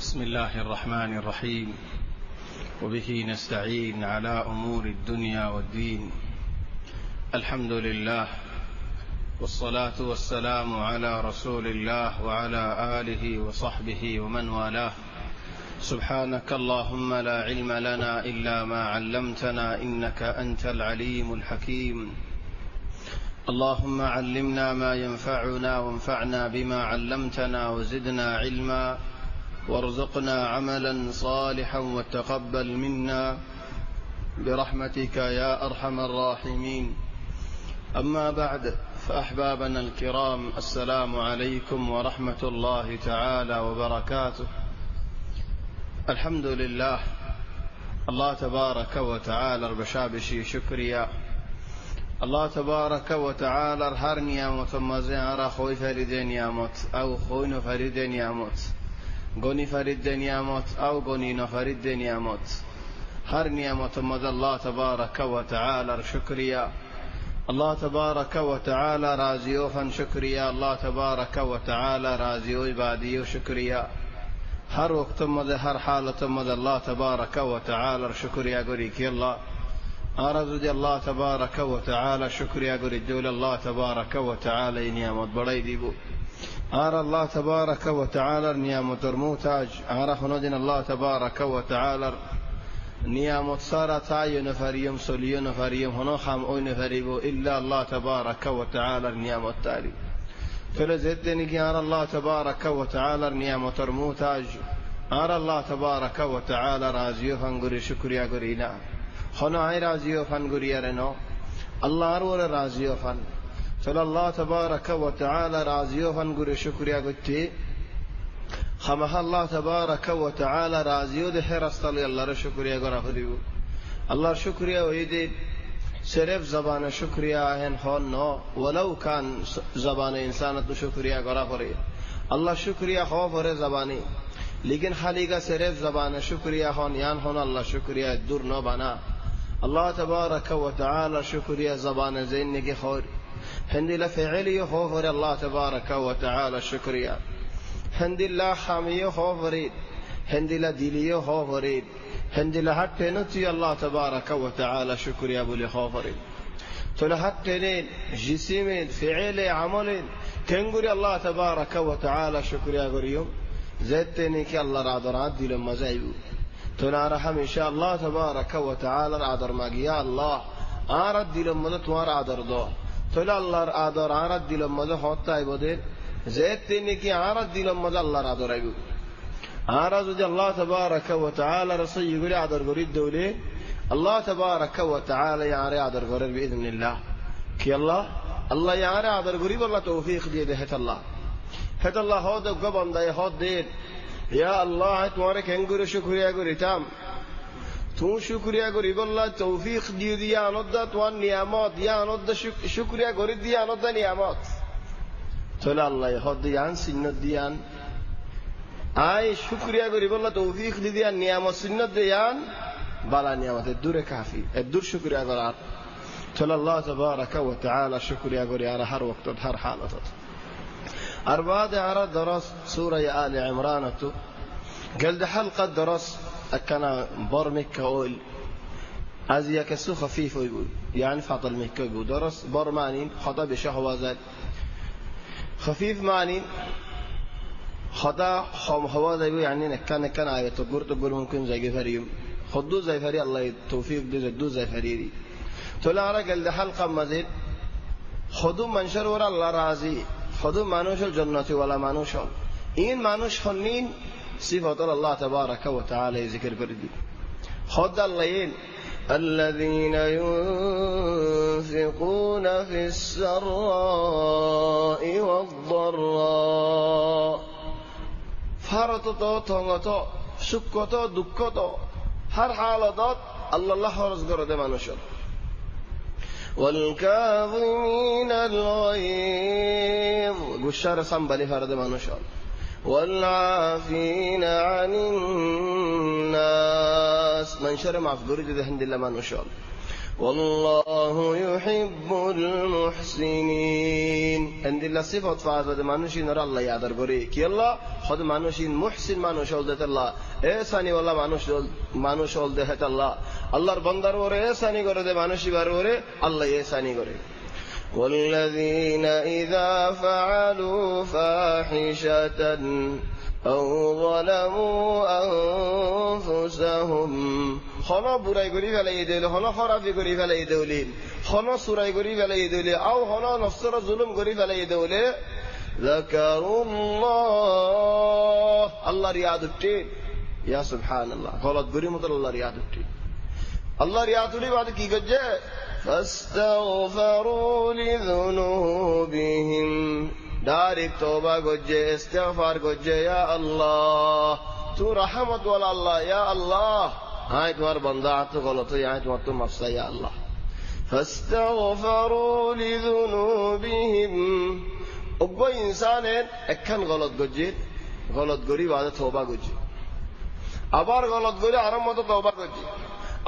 بسم الله الرحمن الرحيم. وبه نستعين على أمور الدنيا والدين. الحمد لله والصلاة والسلام على رسول الله وعلى آله وصحبه ومن والاه. سبحانك اللهم لا علم لنا إلا ما علمتنا إنك أنت العليم الحكيم. اللهم علمنا ما ينفعنا وانفعنا بما علمتنا وزدنا علما وارزقنا عملا صالحا وتقبل منا برحمتك يا أرحم الراحمين. أما بعد، فأحبابنا الكرام، السلام عليكم ورحمة الله تعالى وبركاته. الحمد لله، الله تبارك وتعالى بشابشي شكريا. الله تبارك وتعالى هر نعمت مزار خوي فريد نعمت أو خوي فريد نعمت غني فريد نعمت أو غني نفريد نعمت هر نعمت مز الله تبارك وتعالى شكريا. الله تبارك وتعالى راضي فن شكريا. الله تبارك وتعالى راضي عبادي شكريا. هر وقت مز هر حالة مز الله تبارك وتعالى شكريا غريك الله آرزو الله تبارك وتعالى شكريا غريك الله تبارك وتعالى نعمت بڑائی دیبو الله تبارك وتعالى نعمت الموتاج خندين الله تبارك وتعالى نعمت صارت عين فريم سليون فريم هنا خام أين فريبو إلا الله تبارك وتعالى نعمت تالي فلزدني كي الله تبارك وتعالى نعمت الموتاج الله تبارك وتعالى رازيو فنغري شكريا غرينا هنا عي رازيو فنغري رنو الله أرور رازيو فن فلا الله تبارك وتعالى رازيو فنغري شكريا غتي خمها الله تبارك وتعالى رازيو ده رستالي الله شكريا غرا خديو الله شكريا ويدي صرف زبان شكريا هن خونو ولو كان زبان انسان تو شكريا غرا خري الله شكريا خوف ور زباني لیکن خالی کا صرف زبان شکریہ ہون یان ہون اللہ شکریہ دور نو بنا. الله تبارك وتعالى شكريا زبان زين نگی خور هندي لفعلي خوف ور الله تبارك وتعالى شكريا. هندي لا حامي خوف وريد هندي لا ديلي خوف وريد هندي لا حتى نتي الله تبارك وتعالى شكريا بولي خوف وريد تلا حتى جسم فعل عمل كنغري الله تبارك وتعالى شكريا غريوم زدتني كي الله رادرات دي لما زايبو تنا رحم إن شاء الله تبارك وتعالى رادر ماجيا الله عرض دي لما توار عدر دو تلا الله رادر عرض دي لما ده حتى يبودين زدتني كي عرض دي لما الله رادر يبو عرض الله تبارك وتعالى رصي يقول عدر غريد دولي الله تبارك وتعالى يعري عدر غريد بإذن الله كي الله يعري عدر غريب الله توفيق دي ده الله هذا الله هذا قبض ده هذا دين يا الله تمارك هنقول شكريا قولي تام تو شكريا قولي بالله توفيق دي نضد توان نعمات يا نضد شكريا قولي دي نضد نعمات تلا الله هذا يان سنة ديان أي شكريا قولي بالله توفيق دي نعمات سنة ديان بلا نعمات الدور كافي الدور شكريا قولي تلا الله تبارك وتعالى شكريا قولي على هر وقت هر حالة أربعة عرض درس سورة آل عمران قال ده حلقة درس أكنا برمك أول أزيا كسو خفيف يقول يعني فاضل مكة يقول درس برمانين خطأ بشهوة ذات خفيف مانين خطأ خم هوا ذا يعني كان آية تقول ممكن زي فريم خدو زي فري الله توفيق دو زي فريدي تلا قال ده حلقة مزيد خدو منشر ورا الله راضي خدو مانوش الجنة ولا مانوش إن مانوش خنين صفة الله تبارك وتعالى ذكر كردي خد الليل الذين ينفقون في السراء والضراء فرطتو تونغتو سكتو دكتو هر حالات الله رزق رده مانوش والكاظمين الغيظ قشار صنبلي فرد مانوشال والعافين عن الناس من شر معفقوري ده هند الله مانوشال والله يحب المحسنين. عندنا صفات فاضل مانوشين نرى الله يادر غري كي الله خد مانوشين محسن مانوش ولدت الله إحساني والله مانوش ولدت الله الله بندر وره إحساني غره ده مانوشي بار وره الله إحساني غره. والذين إذا فعلوا فاحشة أو ظلموا أنفسهم خنا براي غري فلا يدل خنا خرافي غري فلا يدولين خنا سوراي غري فلا يدول أو خنا نفسر ظلم غري فلا يدول ذكروا الله رياضتي يا سبحان الله غلط غري مطر الله رياضتي الله رياضتي بعد كي گجه فاستغفروا لذنوبهم دارك توبة گجه استغفار گجه يا الله تو رحمت والا الله يا الله هاي تمہار بندہ تو غلط ہے یہاں تمہار تو مفسد یا اللہ فاستغفروا لذنوبهم ابو انسان একখান গলত গজ্জি গলত গরি বাদে তওবা গজ্জি আবার গলত গরি আরম্ভত তওবা গজ্জি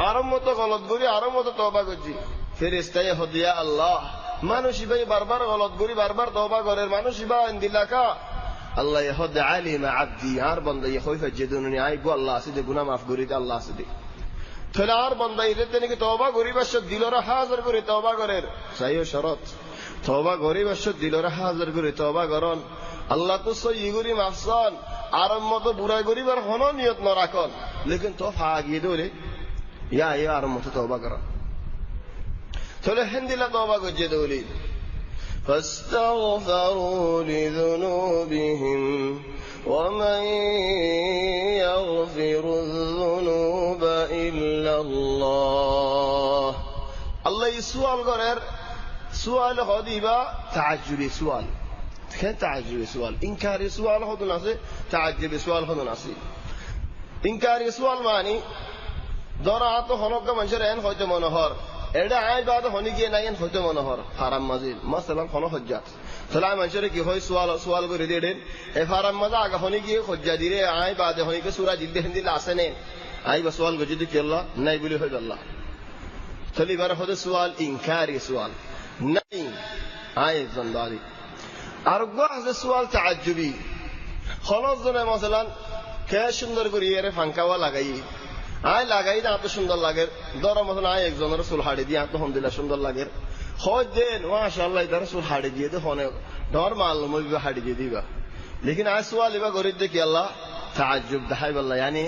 আরম্ভত গলত গরি আরম্ভত তওবা গজ্জি ফেরেশতায়ে হদিয়া আল্লাহ মানুষ ভাই বারবার গলত গরি বারবার তওবা করে মানুষ বা ইন্দিলাকা الله يهد علم عبدي هر بنده يخوف جدونني اي گو الله سيده گناه معاف گريد الله سيده تلا هر بنده يرتني کہ توبہ گری بش دلورا حاضر گری توبہ گرر صحیح شرط توبہ گری بش دلورا حاضر گری توبہ گرون الله تو سوی گری معفسان আরম্ভত বুড়াই গরি বার হন নিয়ত না রাখন লেকিন তো ফাগিয়ে দলে ইয়া আরম্ভত তওবা করা তলে হিন্দিলা তওবা গজে দলি فاستغفروا لذنوبهم ومن يغفر الذنوب إلا الله الله يسوال غير سؤال خديبا تعجبي سؤال كان تعجبي سؤال إنكاري سؤال خد ناسي تعجبي سؤال خد ناسي إنكاري سؤال معني دورات خنوك منشر عين خد منهار এটা আই বাদ হনি গিয়ে নাইন হইতে মনে হর হারাম মাজিল মাসালান কোন হজ্জাত তাহলে মানুষের কি হয় সওয়াল করে দেন এ হারাম মাজা আগে হনি গিয়ে হজ্জা দিলে আই বাদ হনি কে সূরা জিলদে হিন্দি আসেনে আই বা সওয়াল গজি দি কেল্লা নাই বলি হয় আল্লাহ তাহলে এবার হতে সওয়াল ইনকারি সওয়াল নাই আই জন্দারি আর গোয়াজ সওয়াল তাআজ্জুবি খলস জনে মাসালান কে সুন্দর করে এর ফাঙ্কাওয়া লাগাই আই লাগাই না এত সুন্দর লাগে ধরো মতন আই একজনের চুল হাড়ি দিয়ে আলহামদুলিল্লাহ সুন্দর লাগে হয় দেন মাশাআল্লাহ ইদার চুল হাড়ি দিয়ে দে হনে ধর মালুম হইবা হাড়ি দিয়ে দিবা লেকিন আই সোয়াল ইবা গরিব দেখি আল্লাহ তাআজ্জুব দাহাই বল্লাহ yani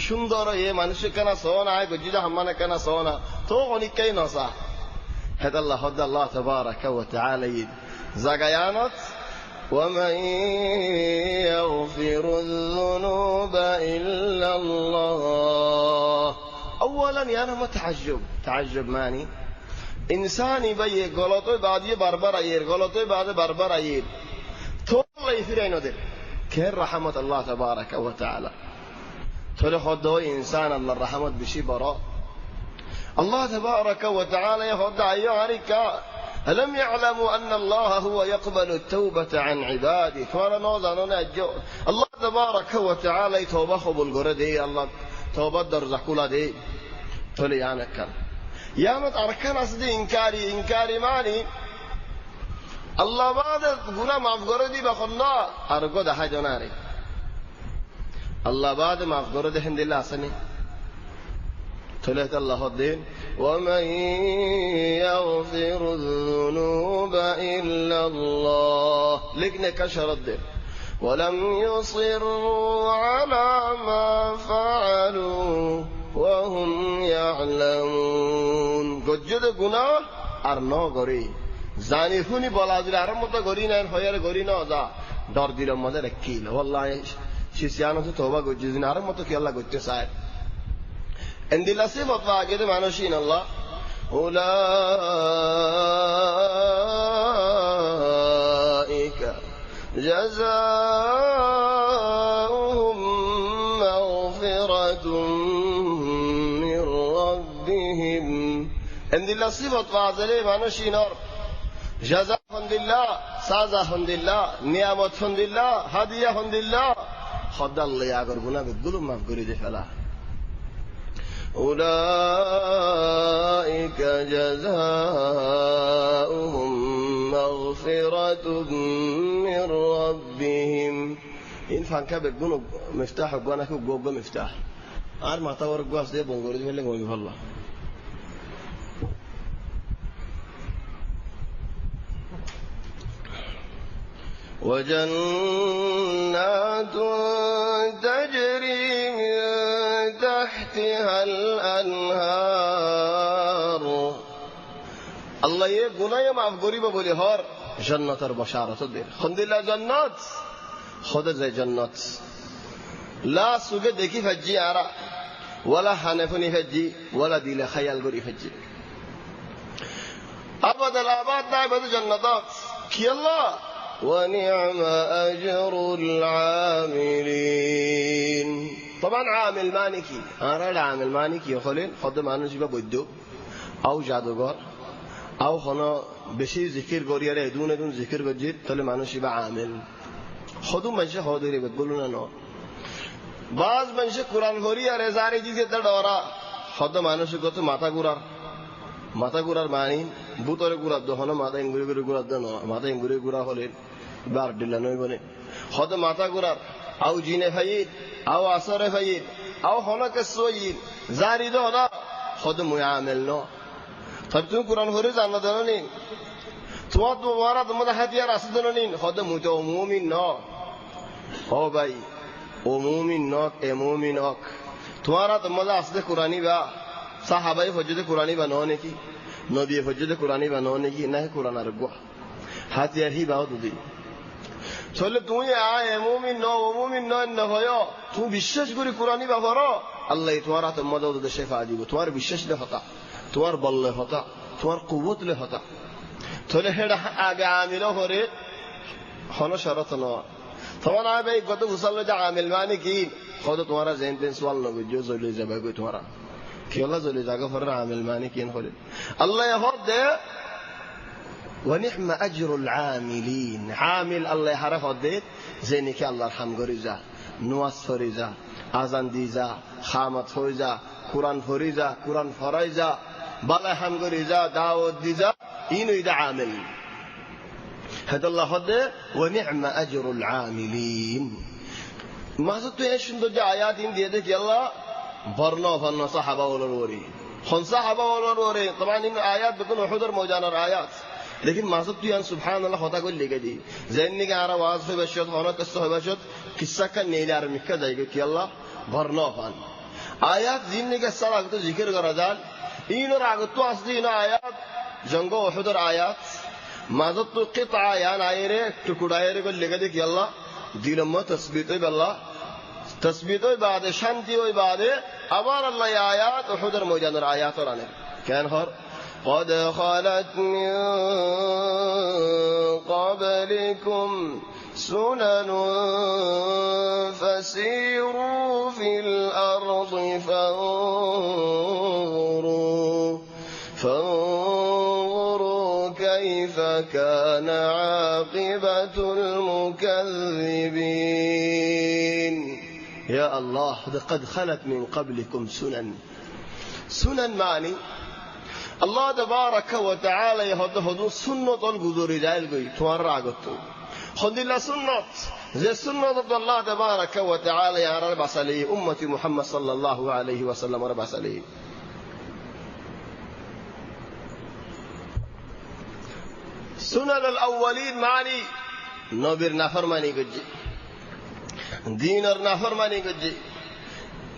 সুন্দর এ মানুষ কেন সোনা আই গজিদা হামানা কেন সোনা তো অনেক কাই নসা هذا الله هذا الله تبارك وتعالى জাগায়ানত ومن يغفر الذنوب إلا الله أولا يعني ما تعجب ماني إنساني بي غلطي بعد بربر أير غلطي بعد بربر أير الله يفرين ده كير رحمة الله تبارك وتعالى تقول خدوا إنسان الله الرحمة بشي براء الله تبارك وتعالى يخد عيارك ألم يعلموا أن الله هو يقبل التوبة عن عباده فأنا نوزن الله تبارك وتعالى توبة خبل قردي الله توبة درزقولا دي تولي يعني كان يا مت أركان أصدي إنكاري ماني الله بعد قنا معف قردي بخلنا أرقو ده حاجة ناري الله بعد معف قردي حمد الله سني ثلاثة الله الدين ومن يغفر الذنوب إلا الله لكن كشر الدين ولم يصروا على ما فعلوا وهم يعلمون قد جد قناه أرنا قري زاني فوني بلازل أرمتا قرينا الخيار قرينا ذا دار دير مدى ركيل والله شيسيانو توبة قد جزين أرمتا كي الله قد تساعد عند الله صفة فاقد معنوشين الله أولئك جزاؤهم مغفرة من ربهم عند الله صفة فاقد معنوشين جزاء لله سازا لله نعمة لله هدية لله خد الله يا قربنا بالظلم ما بقريد فلا أولئك جزاؤهم مغفرة من ربهم. إن فانك بيقولوا مفتاح وأنا كوب مفتاح. أنا ما تور قاس ده بنقول ده اللي قوي والله. وجنات تجري من تحتها الأنهار. الله يقول يا معف قريبة بوليهار جنة البشارة الدير خند الله جنات خد زي جنات لا سوق دكي فجي عرا ولا حنفني فجي ولا ديل خيال قري فجي أبد الآباد نعبد جنات كي الله ونعم أجر العاملين. طبعا عامل مانكي أنا العامل مانكي يخلين خد معنا جيبه بدو أو جادوغر أو خنا بشي ذكر قرية دون ذكر قجيت تلي معنا شيبه عامل خدو منشه خدوري بتقولون أنا بعض منشه قرآن قرية رزاري جيزة تدورا خد معنا شو قط মাথা গুড়ার মানি বুতরে গুড়ার দহন মাথা ইঙ্গুরি করে গুড়ার দন মাথা ইঙ্গুরি গুড়া হলে বার দিলা নই বনে হদ মাথা গুড়ার আও জিনে ফাইদ আও আসরে ফাইদ আও হনকে সয়িদ জারি দহনা হদ মুআমিল ন তবে তুমি কুরআন করে জানা দেননি তোমারা তোমাদের হাতিয়ার আছে দেননি হদ মুতো মুমিন ন ও ভাই ও মুমিন নক এ মুমিন হক তোমারা তোমাদের আসলে কুরআনি বা সাহাবাই ফজদে কুরআনি বানানে কি নবী ফজদে কুরআনি বানানে কি না কুরআন আর গো হাতিয়ার হি বাও দুদি চলে তুই আ মুমিন ন হয় তুই বিশ্বাস করি কুরআনি বাবর আল্লাহ তোমার হাতে মদদ দে শেফা দিব তোমার বিশ্বাস লে হতা তোমার বললে হতা তোমার কুওয়াত লে হতা চলে হেডা আগে আমিল করে হন শরত ন তোমার আবে গত উসালে যা আমিল মানে কি কত তোমার জেন পেন সওয়াল নগো জলে যাবে কই তোমার কি আল্লাহ জলে জায়গা ফর আমিল মানে কি হলে আল্লাহ হদ ونعم أجر العاملين عامل الله حرف هديت زيني كي الله رحم غريزا نواز فريزا آذان ديزا خامت فريزا قرآن فريزا قرآن فريزا بالا حم غريزا دعوت ديزا إنو إذا عامل هذا الله هديت ونعم أجر العاملين ما زدت إيش من دجا آيات إن ديدك يلا برنا صحابة والوري خن صحابة والوري طبعا إن آيات بيكون حضر موجانر آيات लेकिन मासूद तो यान सुभान अल्लाह होता को लेके दी जैन के आरा आवाज पे बशत होना कस्तो है बशत किस्सा का नेलार मिक्का जाएगा कि अल्लाह भरना फान आयत जिन के सारा तो जिक्र करा जाल इन और आगत तो असली इन आयत जंगो उहुदर आयत मासूद तो किता यान आयरे टुकड़ायरे को लेके दी कि अल्लाह दिलम्मा तस्बीत अल्लाह तस्बीत बाद शांति बाद अबार अल्लाह आयत उहुदर मौजानर आयत और आने कैन हर قد خلت من قبلكم سنن فسيروا في الأرض فانظروا كيف كان عاقبة المكذبين. يا الله قد خلت من قبلكم سنن معني الله تبارك وتعالى يهدو سنة الجذور جايل قوي توارع قطو خد الله سنة زي سنة الله تبارك وتعالى يا رب عليه أمة محمد صلى الله عليه وسلم رب عليه سنن الأولين معني نبر نفرماني قجي دينر نفرماني قجي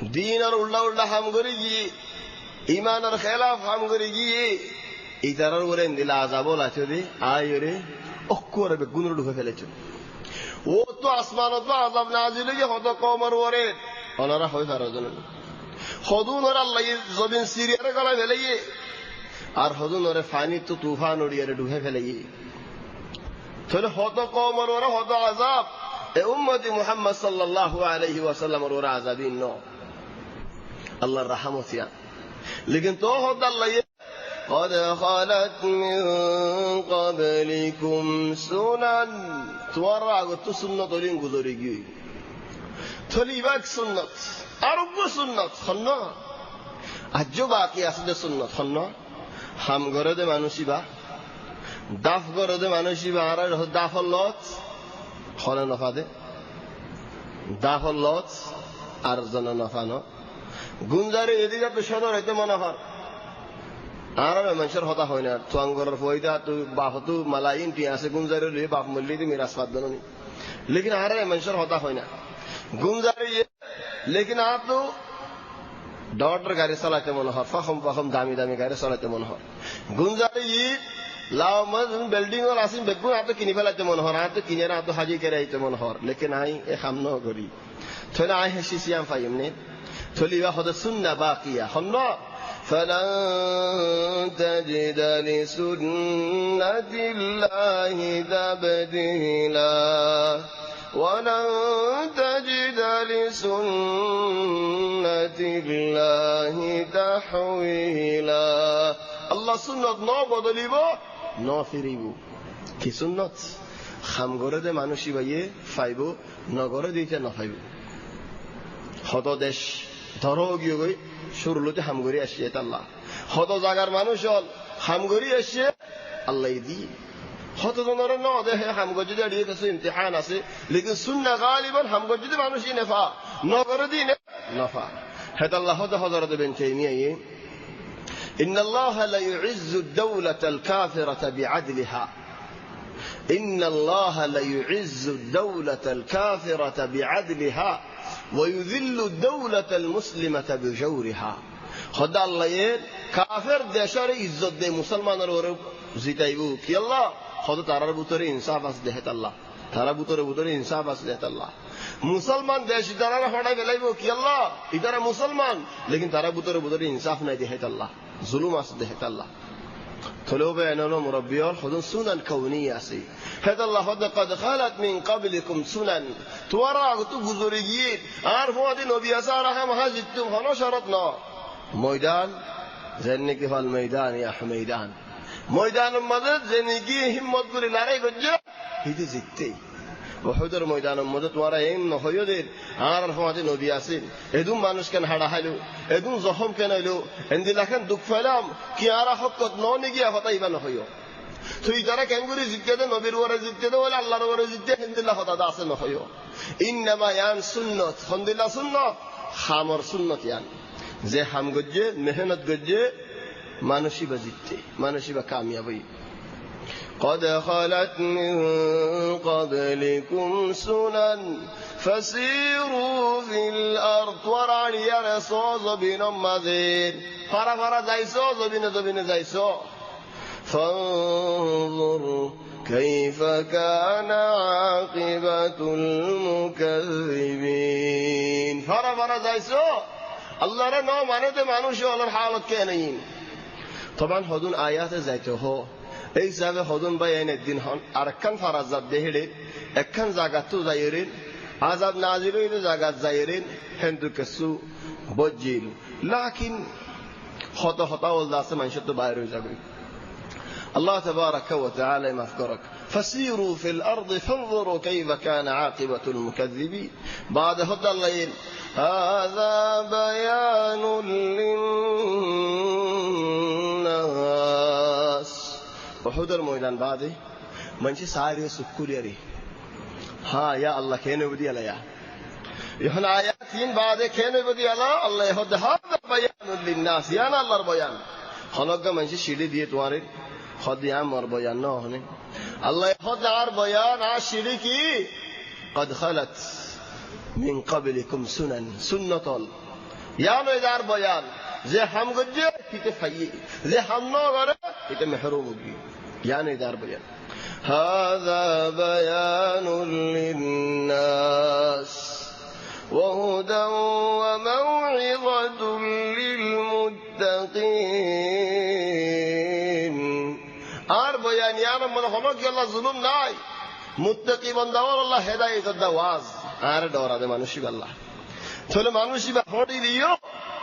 دينر الله هم قريجي ایمان اور خلاف ہم گریگی ایترار ورے اندل عذاب ولا چدی آیرے اکور به گنر ڈھو فیلچ وہ تو آسمان تو عذاب نازل ہے ہو تو قوم ورے انرا ہوئی فرزن خودون اور اللہ زبین سیری ر گلا فیلئی اور خودون اور فانی تو طوفان اڑی ر ڈھو فیلئی پھر ہو تو قوم ورے ہو تو عذاب اے امت محمد صلی اللہ علیہ وسلم اور عذابین نو اللہ رحمتیا लेकिन तो होता अल्लाह ये قد خلت من قبلكم سنن توارع قد سنة لين गुजरेगी थोड़ी बात सुन्नत आरोग्य सुन्नत खन्ना আজও বাকি আছে যে সুন্নত হন হাম ঘরে দে মানুষই বা দাফ ঘরে দে মানুষই বা আর দাফ লত হলে নফা দে দাফ লত আর জন নফা ন গুঞ্জারে এদিকে তো সদর হইতে মনে হয় আর মানুষের হতা হয় না তো আঙ্গরের ফয়দা তো বাপতো মালাইন টি আছে গুঞ্জারে লিয়ে বাপ মল্লি দিয়ে মিরাজ পাদ নি লেকিন আর মানুষের হতা হয় না গুঞ্জারে লেকিন আর তো ডর গাড়ি চালাইতে মনে হয় ফাখম দামি দামি গাড়ি চালাইতে মনে হয় গুঞ্জারে লাও বিল্ডিং ওর আসিম বেগুন আর তো কিনি ফেলাইতে মনে হয় আর তো কিনে আর তো হাজি করে আইতে মনে হয় লেকিন আই এ খাম ন করি থলে আই হেসি সিয়াম ফাইম নে থলি বা হদ সুন্নাহ বাকিয়া হন فلن تجد لسنة الله تبديلا ولن تجد لسنة الله تحويلا الله سنة نو بدলিবো نو ফিরিব কি সুন্নত খাম করে দে মানুষই বাইয়ে ফাইবো নগরে দিতে না ফাইবো হত দেশ ধরো গিয়ে গই শুরুতে হামগরি আসছে আল্লাহ হত জাগার মানুষ হল হামগরি আসছে আল্লাহ দি হত জনের ন দেহে হামগর যদি এড়িয়ে গেছে ইমতিহান আছে লেকিন সুন্নাহ গালিবান হামগর যদি মানুষই নেফা নগরে দিন নফা হেত আল্লাহ হত হযরত বিন তাইমিয়া إن الله لا يعز الدولة الكافرة بعدلها إن الله لا يعز الدولة الكافرة بعدلها ويذل الدولة المسلمة بجورها خدا الله كافر দেশের ইজ্জত দে মুসলমানের ওরে জিতাইবো কি আল্লাহ খোদা তারার ভিতরে ইনসাফ আছে দেহত আল্লাহ তারা ভিতরে ইনসাফ আছে দেহত আল্লাহ মুসলমান দেশ তারা হড়াই বেলাইবো কি আল্লাহ ইতারা মুসলমান লেকিন তারা ভিতরে ইনসাফ নাই দেহত আল্লাহ জুলুম আছে দেহত আল্লাহ থলেও বেনানো মুরব্বিয়র খুদুন সুনান কাউনিয়া আছে هذا الله قد خلت من قبلكم سنن توارا تو গুজরে গিয়ে আর ফোয়াদি নবী আসারাহা মহাজিতুম হনো শরত ন ময়দান জেনে কি হল ময়দান ইয়া ময়দান ময়দান মদদ জেনে কি হিম্মত করে লড়াই করছে হিদি জিততে উহুদের ময়দান মদদ তোরা এম ন হয়দের আর ফোয়াদি নবী আসেন এদুম মানুষ কেন হাড়া হাইলো এদুম জখম কেন হইলো এন্দিলাখান দুঃখ ফেলাম কি আর হকত ন নিগিয়া হতাইবা ন হইও তুই যারা ক্যাঙ্গুরি জিততে দে নবীর ওরে জিততে দে বলে আল্লাহর ওরে জিততে হিন্দিল্লাহ হতা আছে ন হইও ইন্নামা ইয়ান সুন্নাত হিন্দিল্লাহ সুন্নাত খামর সুন্নাত ইয়ান যে হাম গজ্জে মেহনত গজ্জে মানুষই বা জিততে মানুষই বা কামিয়াবি قد خلت من قبلكم سنن فسيروا في الأرض ورعليا رسوز بن مزيد فرا زيسو زبين زيسو فانظر كيف كان عاقبة المكذبين فرا زيسو الله رنو مانته মানুষে ওর حالت কেনেন طبعا হদুন আয়াতে যাইতে হো এই হিসাবে হদুন ভাই এনে দিন হন আরকান ফারাজাত দেহেড়ে একখান জায়গা তো যাইরেন আযাব নাজিল হইলে জায়গা যাইরেন হিন্দু কিছু বজিল লাকিন হতা ওলা আছে মানুষ তো বাইরে হয়ে যাবে الله تبارك وتعالى مذكرك فسيروا في الأرض فانظروا كيف كان عاقبة المكذبين بعد هدى الليل هذا بيان للناس وحضر مويدان بعده منشي ساري سكوليري ها يا الله كينو بدي عليا يهنا آياتين بعد كينو بدي على الله يهد هذا بيان للناس يا الله بيان خلق منشي شيلي دي تواري خد عمر بيان نهني الله خد عر بيان عشري كي قد خلت من قبلكم سنة يا نو دار بيان زي هم گجه كيته فاي زي هم نو غره كيته محروم گي يا نو دار بيان هذا بيان للناس وهدى وموعظة للمتقين আর বয়ান ইয়ার মনে হলো কি আল্লাহ জুলুম নাই মুত্তাকি বান্দাওয়ার আল্লাহ হেদায়েত দাওয়াজ আর ডরাবে মানুষই আল্লাহ তাহলে মানুষই বা হড়ি দিও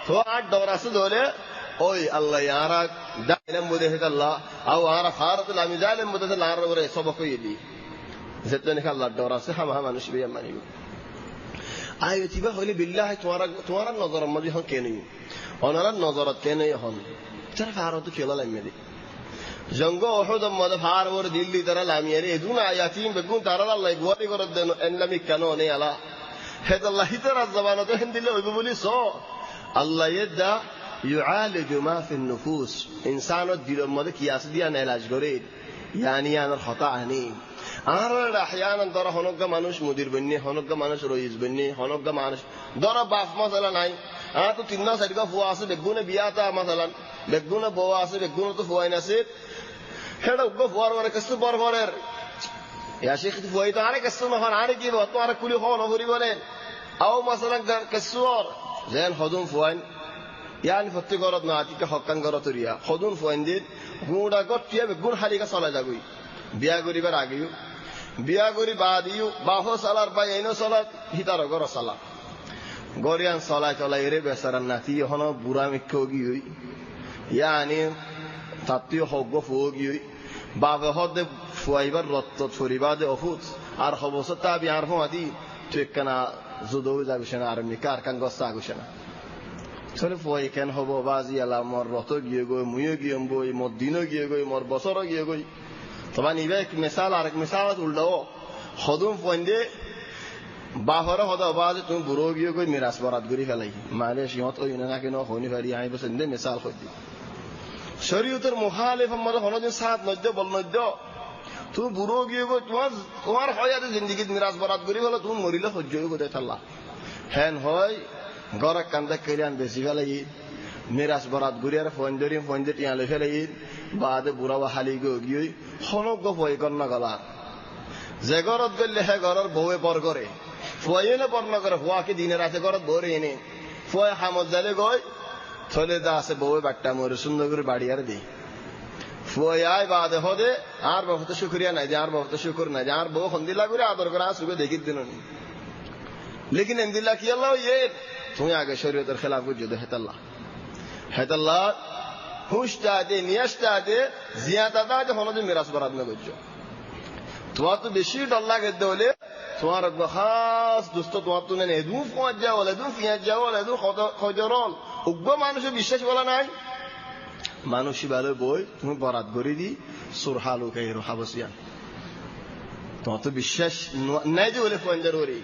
তো আর ডরাছে ধরে ওই আল্লাহ ইয়ারা দাইলাম বলে হে আল্লাহ আও আর ফারাত আমি জালেম বলে লার ওরে সবক হইলি যেতে নে আল্লাহ ডরাছে হামা মানুষই বে মানিব আয়তিবা হইলে বিল্লাহ তোমার নজরের মধ্যে হন কেন অনার নজরত কেন হন তারা ফারত খেলা লামিয়ে দি জঙ্গ ওহদ মদ ফার ওর দিল্লি তারা লামিয়ে রে দুনা আয়াতিম বেগুন তারা আল্লাহ গোয়ারি করে দেন এনলামি কেন নে আলা হেদাল্লাহ হিতারা জবানত হিন্দিলে হইব বলি স আল্লাহ ইদা يعالج ما في النفوس انسان الدل مده কিয়াস দিয়া নেলাজ করে ইয়ানি আনার খতা আনি আর احيانا দর হনজ্ঞ মানুষ মুদির বন্নি হনজ্ঞ মানুষ রইস বন্নি হনজ্ঞ মানুষ দর বাপ মাসালা নাই তো তিননা সাইডকা ফুয়া আছে বেগুনে বিয়াতা মাসালান বেগুনে বউ আছে বেগুনে তো ফুয়াইন আছে হেডা উগ্গ ফুয়ার করে কষ্ট বরবরের ইয়া শেখ ফুয়াই তো আরে কষ্ট নহন আরে কি তো আরে কুলি হন হরি বলে আও মাসালান কসওর যেন হদুম ফুয়াইন يعني فتي قرض ناتيك حقن قرض ريا خدون فونديد غودا قط فيها بقول حالي كسالة جاوي بيا غوري براغيو بيا غوري بعديو باهو سالار باينو سالار هيتارو غورا سالار غوريان سالار چلا يري بسران ناتي هنا برا مكوغيوي يعني تاتيو حقو فوغيوي باهو هاد فوايبر رط فوريباد أفوت أرخبوسة تابي أرخو هادي تكنا زودو جابشنا أرمي كار كان غصة غوشنا চলে ফুয়াই কেন হব বাজি আলা মর রত গিয়ে গই মুয়ে গিয়ে বই মর দিনও গিয়ে গই মর বছর গিয়ে গই তবা নিবে এক মিসাল আরেক মিসাল উল্টাও হদুম ফন্দে বাহর হদা বাজে তুমি বুড়ো গিয়ে গই মিরাস বরাত গরি ফেলাই মানে সিহত ওই না কেন হনি ফারি আই বসে দে মিসাল কই শরীয়তের মুখালিফ মদ হনদিন সাত নদ্য বল নদ্য তুমি বুড়ো গিয়ে গই তোমার হায়াতে জিন্দেগি মিরাস বরাত গরি ফেলা তুমি মরিলে সহ্য হয়ে গই আল্লাহ হেন হয় গরা কান্দা করিয়ান বেশি ফেলাই মিরাস বরাত গুরিয়ার ফন্দে টিয়ালে ফেলাই বাদে বুড়া হালি গিয়ে হনক ফয় কন্যা গলা যে ঘরত গেলে হে ঘরের বউয়ে পর করে ফুয়াইনে পর না করে ফুয়াকে দিনের আছে ঘরত বউরে এনে ফুয়া হামদ জালে গয় চলে দা আছে বউয়ে বাট্টা মরে সুন্দর করে বাড়ি আর দি ফুয়াই বাদে হদে আর বহুত শুকরিয়া নাই যে আর বহুত শুকর নাই যে আর বউ খন্দিলা করে আদর করে আসবে দেখি দিন लेकिन इंदिल्ला की अल्लाह ये तुम्हें आगे शरीयत और खिलाफ जो हेतल्ला हुशता दे नियशता दे जियादा दा जो होनो जो मिरास बरात में बच्चो तुम्हारा तो बेशी डल्ला के दोले तुम्हारा खास दोस्तों तुम्हारा तूने ने दूं पहुंच जाओ ले दूं फिर जाओ ले दूं खोजरोल उग्गो मानुषे विशेष वाला नहीं मानुषी वाले बोय तुम्हें बरात गोरी दी सुरहालू के हीरो हाबसियान तुम्हारा तो विशेष नहीं जो वाले फोन जरूरी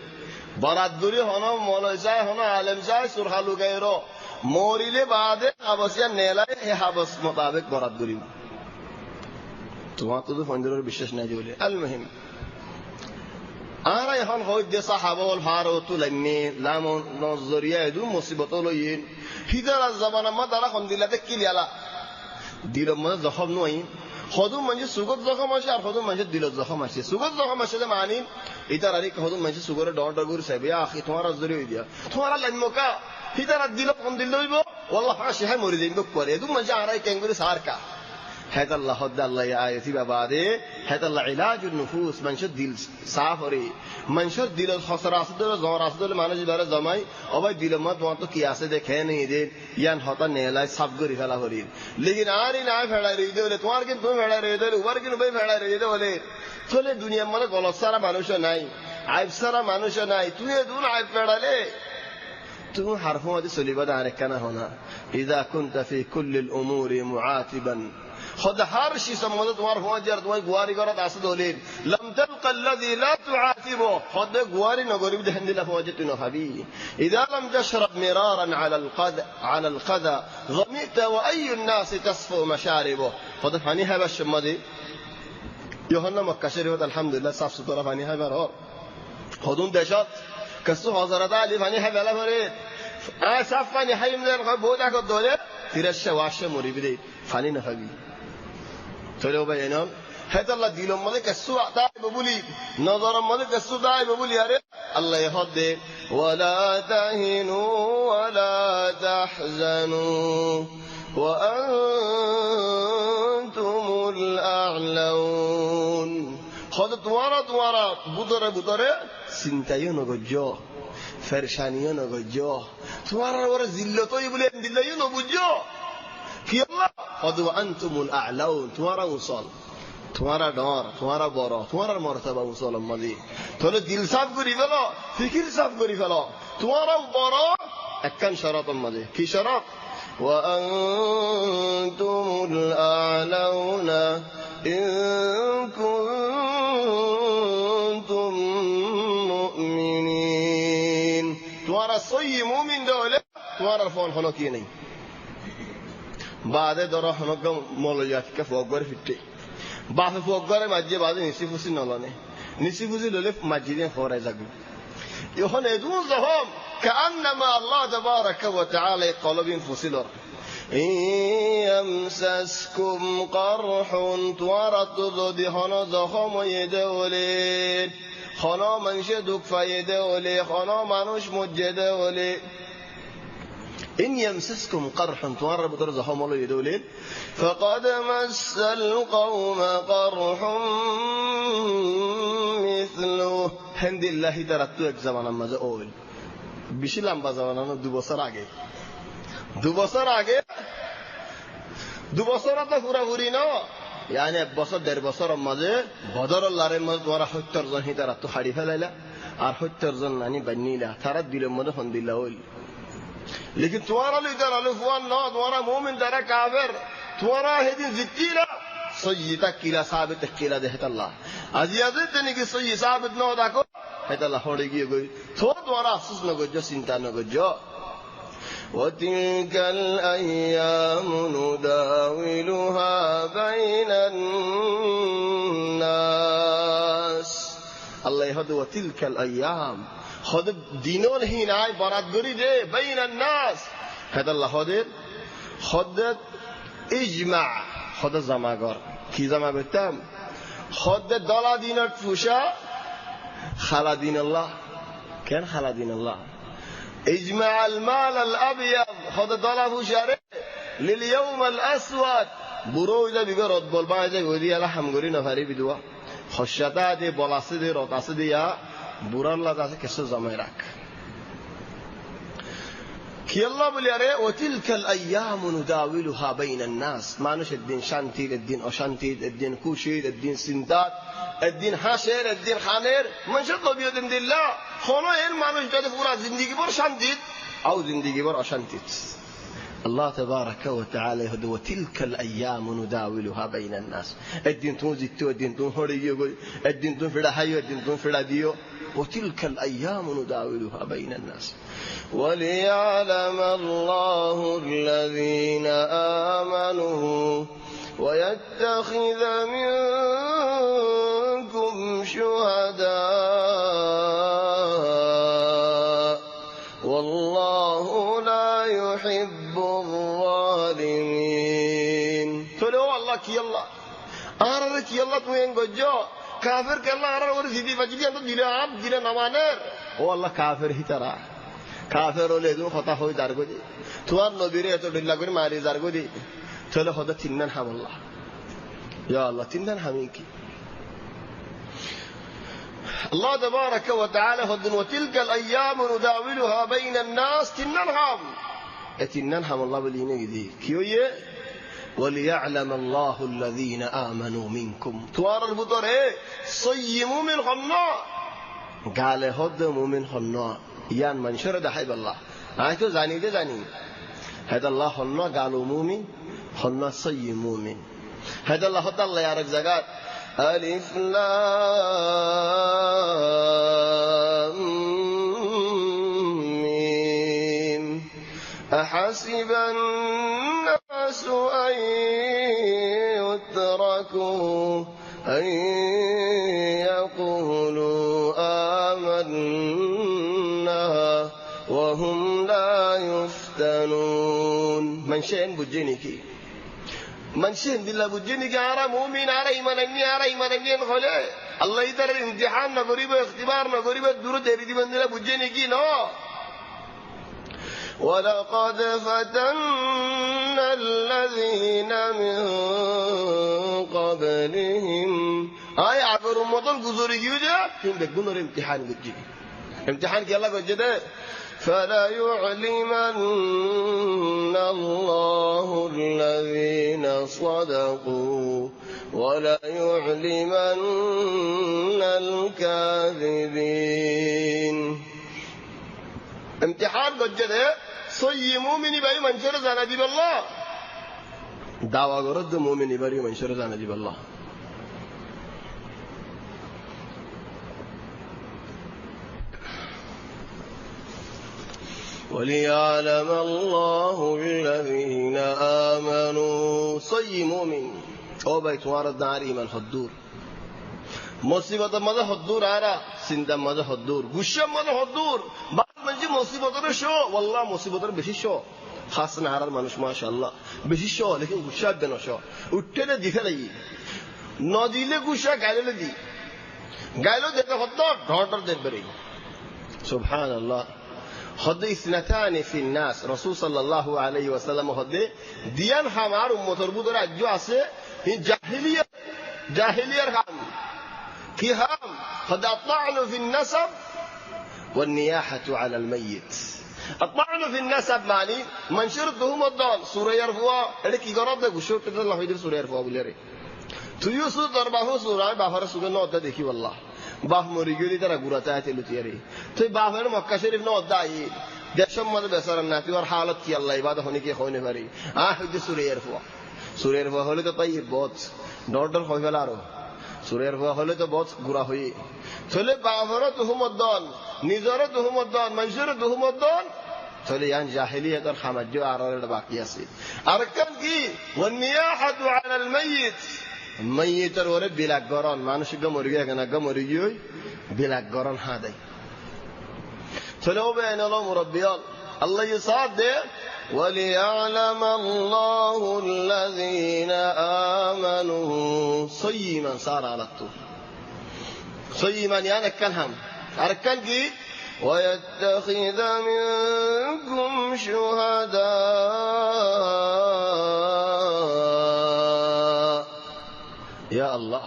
বরাত গরি হন মলয় যায় হন আলেম যায় সুরহালু গায়রো মরিলে বাদে আবসিয়া নেলাই হে হাবস মোতাবেক বরাত গরি তোমার তো ফন্দরের বিশ্বাস নাই বলে আল মুহিম আর এখন হইদে সাহাবাল ফারতুল আইনি লাম নজরিয়া দু মুসিবত লইন হিদার জামানা মাদারা খন্দিলাতে কিলিয়ালা দিলম মানে জখম নই হদুম মানে সুগত জখম আছে আর হদুম মানে দিল জখম আছে সুগত জখম আছে মানে ইতার আরে হদুম মানে সুগরে ডর গুর সাহেব ইয়া আখি তোমার জরি হই দিয়া তোমার লাইমকা হিদার দিল কোন দিল হইব والله ফাশি হয় মরি যাইব করে এদুম মানে আরাই কেঙ্গুরি সারকা هذا الله هذا الله آياتي بعده هذا الله علاج النفوس منشد دل سافري منشد دل خسارة دل زوارة دل مانو جبارة زماي أبى دل ما تو كياسة دكان नहीं दे यान होता नेलाई सब गुरी फैला हो रही लेकिन आरी ना फैला रही दे बोले तुम्हारे किन तुम फैला रही दे ऊपर किन भाई फैला रही दे बोले चले दुनिया में गलत सारा मानुष्य नहीं आइब सारा मानुष्य नहीं तू ये दून आइब फैला ले तुम हरफों आदि सुलीबा दाने करना होना إذا كنت في كل الأمور معاتبا خد هر شيء سموده تمہار ہوا جر تمہاری گواری کرت اسد ولین لم تلق الذي لا تعاتبه خد گواری نگوری دهند لا فوجت نخبي اذا لم تشرب مرارا على القذى ظمئت واي الناس تصفو مشاربه خد فانی ہے بشمدی یوحنا مکہ شریف الحمد لله صاف ستھرا فانی ہے برور خودون دشات کسو حضرت علی فانی ہے بلا بره صاف فانی ہے من بودا کو دوله تیرش واش مریب دی فانی نخبي চলো ভাইয়েন হেত আল্লাহ দিলম মানে কসু আতা ববুলি নজরম মানে কসু দাই ববুলি আরে আল্লাহ হদে ওয়ালা তাহিনু ওয়ালা তাহজানু ওয়া আনতুমুল আ'লাউন খদ তোমারা বুতরে চিন্তাইও নগজ্জো ফেরশানিও নগজ্জো তোমারা ওরে জিল্লতই বলে দিল্লাইও নবুজ্জো কি আল্লাহ قد وانتم الاعلون تمہارا وصال তোমারা ডর, তোমারা বড়, তোমার মর্তবা মুসলমান মাঝে, তাহলে দিল সাফ করি ফেলো, ফিকির সাফ করি ফেলো, তোমারাও বড় একখান শরতের মাঝে। কি শরত? وأنتم الأعلون إن كنتم مؤمنين। তোমারা সহি মুমিন হলে তোমার ফোন হলো কি নেই, বাদে ধরো হনক মৌলজাতকে ফোক করে ফিরতে বাপে ফোক করে মাঝে বাদে নিচি ফুসি নলনে, নিচি ফুসি ললে মাঝে দিয়ে ফরাই যাবে। এখন এদুন যখন كأنما الله تبارك وتعالى قلبين فصلر إن يمسسكم قرح توارت ضدي خنا زخم يدولين خنا منشدك فيدولي خنا منوش مجدولي إن يمسسكم قرح توارت بدر زخم الله يدولين فقد مس القوم قرح مثله حمد الله ترتو এক জামানা মাঝে ওল বেশি লম্বা জামানা না, 2 বছর আগে, 2 বছর আগে, 2 বছর তো পুরাপুরি না, يعني 1 বছর 1.5 বছরের মাঝে বদরের লড়াইয়ের মাঝে তোরা 70 জন হিতারা তো হারি ফেলাইলা আর 70 জন নানি বান্নিলা, তারা দিলের মধ্যে হন্দিল্লা হইল। लेकिन तुम्हारा लीडर अलफवान ना, तुम्हारा मोमिन तारा काफिर, तुम्हारा हेदिन जित्तीला सय्यता किला साबित किला देहत अल्लाह अजियादे तने की सय्य साबित ना दाको है अल्लाह होड़ी की गई तो तुम्हारा अफसोस न गजो चिंता न गजो। وتلك الأيام نداولها بين الناس الله يهد وتلك الأيام خد دينون هنا برات بريدة بين الناس هذا الله خد إجماع خد زماغر كي زما بتام خد دلا دين الفوشا خلا دين الله كان خلا دين الله اجمع المال الأبيض خد دلا فوشا لليوم الأسود برو إذا بيقرد بالبا إذا يقولي الله حمقري نفاري بدوا خشتا دي بلاسي دي روتاسي دي يا برا الله تاسي كسر زميرك كي الله بلياره وتلك الأيام نداولها بين الناس مانوش الدين شانتي الدين أشانتي الدين كوشي الدين سندات الدين حاشر الدين خانير من شاء بيد الله خونه إن مانوش جد فورا زندگی بر شانتيت أو زندگی بر أشانتيت الله تبارك وتعالى يهد وتلك الأيام نداولها بين الناس الدين توزيتو الدين تون هوريو الدين تون فدا هايو الدين تون فدا ديو وتلك الأيام نداولها بين الناس وليعلم الله الذين آمنوا ويتخذ منكم شهداء والله لا يحب الظالمين. فلو الله كي الله أرى كي الله توين بجو كافر كلا أرى ورثي بجدي أنت جيل عام جيل نمانر والله كافر هي ترى كافر ولا يدون خطأ هو دارجودي توان نبيره تو دللا كوني ماري دارجودي تلا خدا تنين هم الله يا الله تنين همينك الله تبارك وتعالى خد وتلك الأيام نداولها بين الناس تنين هم الله بلينه جدي كيويه وليعلم الله الذين آمنوا منكم توار البطر صيموا من خنا قال هد مؤمن خنا يان منشر ده حب الله عايزو زاني ده زاني هذا الله خنا قالوا مؤمن خنا صيم مؤمن هذا الله هد الله يعرف زكاة ألف لام ميم أحسب الناس أن يتركوا أن يقولوا آمنا وهم لا يفتنون من شيء بجنيكي من شيء بالله بجنيكي أرى مؤمن أرى إيمانني خلاه الله يدر امتحان نقريب اختبار نقريب الدرود يريد من الله بجنيكي نو ولقد فتنا الذين من قبلهم آي عبر رمضان گزاري كيوجا هم بيقولون امتحان بجي امتحان كي الله بجده فلا يعلمن الله الذين صدقوا وليعلمن الكاذبين امتحان গজ্জে সই মুমিনি বাই মনসুর জানা দিব আল্লাহ দাওয়া গরদ মুমিনি বাই মনসুর জানা দিব আল্লাহ وليعلم الله الذين آمنوا সই মুমিন ও ভাই তোমার দাঁড় ইমান হদ্দুর মুসিবতের মাঝে হদ্দুর আরা চিন্তার মাঝে হদ্দুর গুসের মাঝে হদ্দুর বাদ মানে মুসিবতের শো ওয়াল্লাহ মুসিবতের বেশি শো খাস না হারার মানুষ মাশাআল্লাহ বেশি শো লেকিন গুসার দেন শো উঠতে দিতে লাগি ন দিলে গুসা গাইলে দি গাইলো যেতে হদ্দুর ঢড় দেখবে সুবহানাল্লাহ হদ ইসনাতানি ফিন নাস রাসূল সাল্লাল্লাহু আলাইহি ওয়াসাল্লাম হদ দিয়ান হামার উম্মতের বুদর রাজ্য আছে জাহিলিয়ার হাম কি হাম হদ আতআনু ফিন নাসাব ওয়ান নিয়াহাতু আলা আল মাইয়িত আতআনু ফিন নাসাব মানে মনশুরতুহুম আদ-দাল সূরা ইয়ারফুয়া এটা কি গরব দে গুশোট আল্লাহ হইদের সূরা ইয়ারফুয়া বলে রে তুইও সূরা দরবাহ সূরা বাহর সূরা নটা দেখি আল্লাহ বাহ মরি গেলি তারা গুরাতে আইতে লুটিয়ারে তুই বাহের মক্কা শরীফ ন দাই দেশম মধ্যে বেসারার না তুই আর হালত কি আল্লাহ ইবাদত হনি কি হইনে পারি হইতে সূরা ইয়ারফুয়া হলে তো তাই বহুত ডর হয়ে গেল আরো সূরা হলে তো বহুত গুরা হই তাহলে বাহর তুহুমদ্দন নিজর তুহুমদ্দন মনশুর তুহুমদ্দন তাহলে ইয়ান জাহিলিয়াতের খামাজ্য আর বাকি আছে আর কেন কি ওয়ানিয়াহাতু আলা আল মাইয়িত মাইয়িতের ওরে বিলাক গরন মানুষিক মরি গিয়ে কেন মরি গিয়ে বিলাক গরন হা দেয় তাহলে ও বেন আল্লাহ মুরব্বিয়াল আল্লাহ ইসাদ দে وليعلم الله الذين آمنوا صيما صار على الطول صيما يعني كلهم أركان كي ويتخذ منكم شهداء يا الله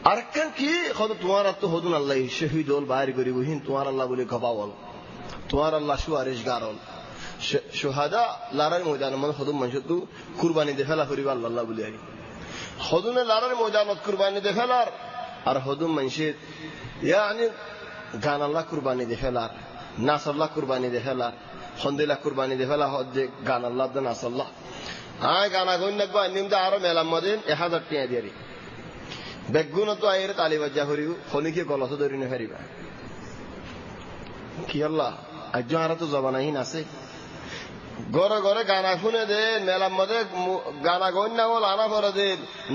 أركان كي خد تمہارا تو خودن الله شهيد ول باهر گری وهين تمہارا الله بولے گواول تمہارا الله شو ارشگارول شهدا لارای ময়দান মানে খদম মানুষতো কুরবানি দে ফেলা করিবা আল্লাহ বলি আই খদনে লারার ময়দানত কুরবানি দে ফেলার আর খদম মানুষে يعني গান আল্লাহ কুরবানি দে ফেলার নাস আল্লাহ কুরবানি দে ফেলার খন্দিলা কুরবানি দে ফেলা হদ গান আল্লাহ দে নাস আল্লাহ গানা গইন লাগবা নিমদা আরো মেলাম মদিন 1000 টাকা দিয়ারি বেগুন তো আইরে তালিবাজ্জা করিও খনিকে গলত ধরি না ফেরিবা কি আল্লাহ আজ আর তো জবানাহীন আছে ঘরে ঘরে গানা শুনে দে মেলার মধ্যে গানা গন্যা হল আনা ভরে দে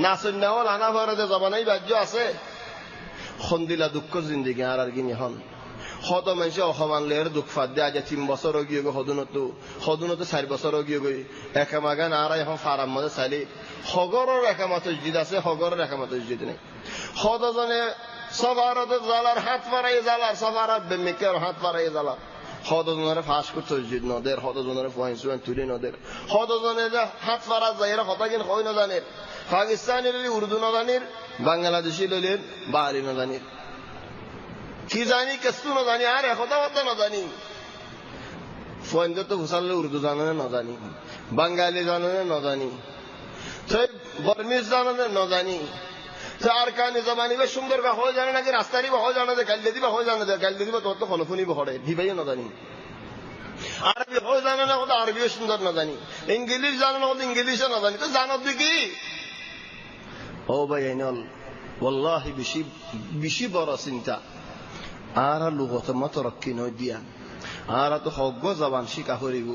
নাচন্যা হল আনা ভরে দে জবানাই বাজ্য আছে খন্দিলা দুঃখ জিন্দিগি আর কিনি হন হত মানুষে অসমানলের দুঃখ ফাদ দে আজ 3 বছর গিয়ে গো হদুনতো 4 বছর গিয়ে গই একামাগান আর এখন ফারাম মধ্যে চালি হগরের একামাত জিদ আছে হগরের একামাত জিদ নেই হদজনে সবারত জালার হাত পারাই জালার সবারত বেমিকের হাত পারাই জালার হদজনের ফাঁস করতে জিদ নদের হদজনের পয়েন্ট তুলে নদের হদজনের হাত পারা যায় এরা কথা কিন হয় না জানের পাকিস্তানের উর্দু না জানির বাংলাদেশি লইলেন বাহারি না জানির কি জানি কেস্তু না জানি আর কথা কথা না জানি পয়েন্ট তো ঘুষালে উর্দু জানে না জানি বাঙালি জানে না জানি বর্মিজ জানে না জানি আর কানি জবানি বা সুন্দর বা হয় জানে নাকি রাস্তারি বা হয় জানে গাল্লে দিবা হয় জানে গাল্লে দিবা তোর তো খনফুনি বহরে ভিবাইও না জানি আরবি হয় জানে না কত আরবিও সুন্দর না জানি ইংলিশ জানে না কত ইংলিশও না জানি তো জানো কি ও ভাই আইনল ওয়াল্লাহি বেশি বড় চিন্তা আর লুগত মত রক্ষি নয় দিয়া আর তো হগ্গ জবান শিকা করিব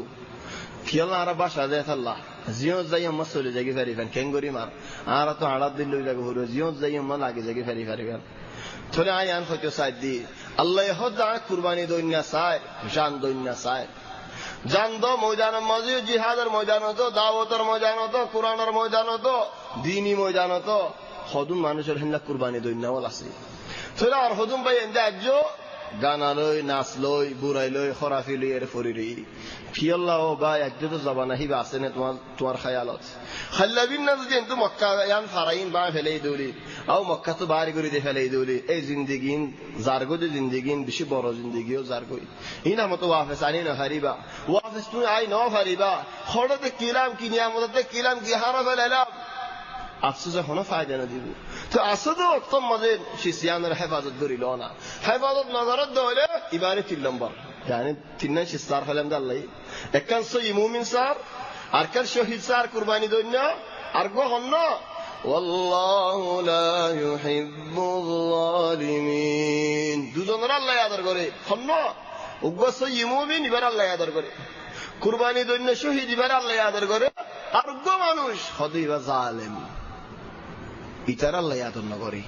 কিয়ালা আর বাসা যায় আল্লাহ জিও যাই আমার চলে যাই ফেরিফেন কেঙ্গরি মার আর তো আড়াত দিল লাগে হলো জিও যাই আমার লাগে যাই ফেরিফেন থলে আয়ান হয়তো সাইড দি আল্লাহ হদা কুরবানি দইনা চায় জান দইনা চায় জান দো ময়দান মাঝে জিহাদের ময়দান হতো দাওয়াতের ময়দান হতো কোরআনের ময়দান হতো দ্বীনি ময়দান হতো হদুম মানুষের হিন্দা কুরবানি দইনা ওল আছে থলে আর হদুম ভাই এন্দা আজো গানা লই নাচ লই বুড়াই লই খরাফি লই এর ফরিরি কি আল্লাহ ও ভাই আজকে তো জবান আহিবা আছে না তোমার খেয়ালত খাল্লাবিন না যদি কিন্তু মক্কা ইয়ান ফারাইন বা ফেলেই দৌলি আও মক্কা তো বাড়ি করে দিয়ে ফেলেই দৌলি এই জিন্দিগিন জারগো যে জিন্দিগিন বেশি বড় জিন্দিগিও জারগো ইনা মতো ওয়াফেস আনি না হারিবা ওয়াফেস তুমি আই ন হারিবা খড়তে কিলাম কি নিয়ামতে কিলাম কি হারা ফেলাম আফসোস এখনো ফায়দা না দিব তো আসদ অক্তম মাঝে সে সিয়ানের হেফাজত করিল না হেফাজত নজরত দলে ইবারে 3 নম্বর يعني তিনজন শিস্তার হলাম আল্লাহ একখান সই মুমিন স্যার আর কার শহীদ স্যার কুরবানি দইনা আর গো হন না ওয়াল্লাহু লা ইউহিব্বুল যালিমিন দুজনের আল্লাহ আদর করে হন না উগ্র সই মুমিন ইবার আল্লাহ আদর করে কুরবানি দইনা শহীদ ইবার আল্লাহ আদর করে আর উগ্র মানুষ হদিবা জালেম ইতার আল্লাহ আদর না করে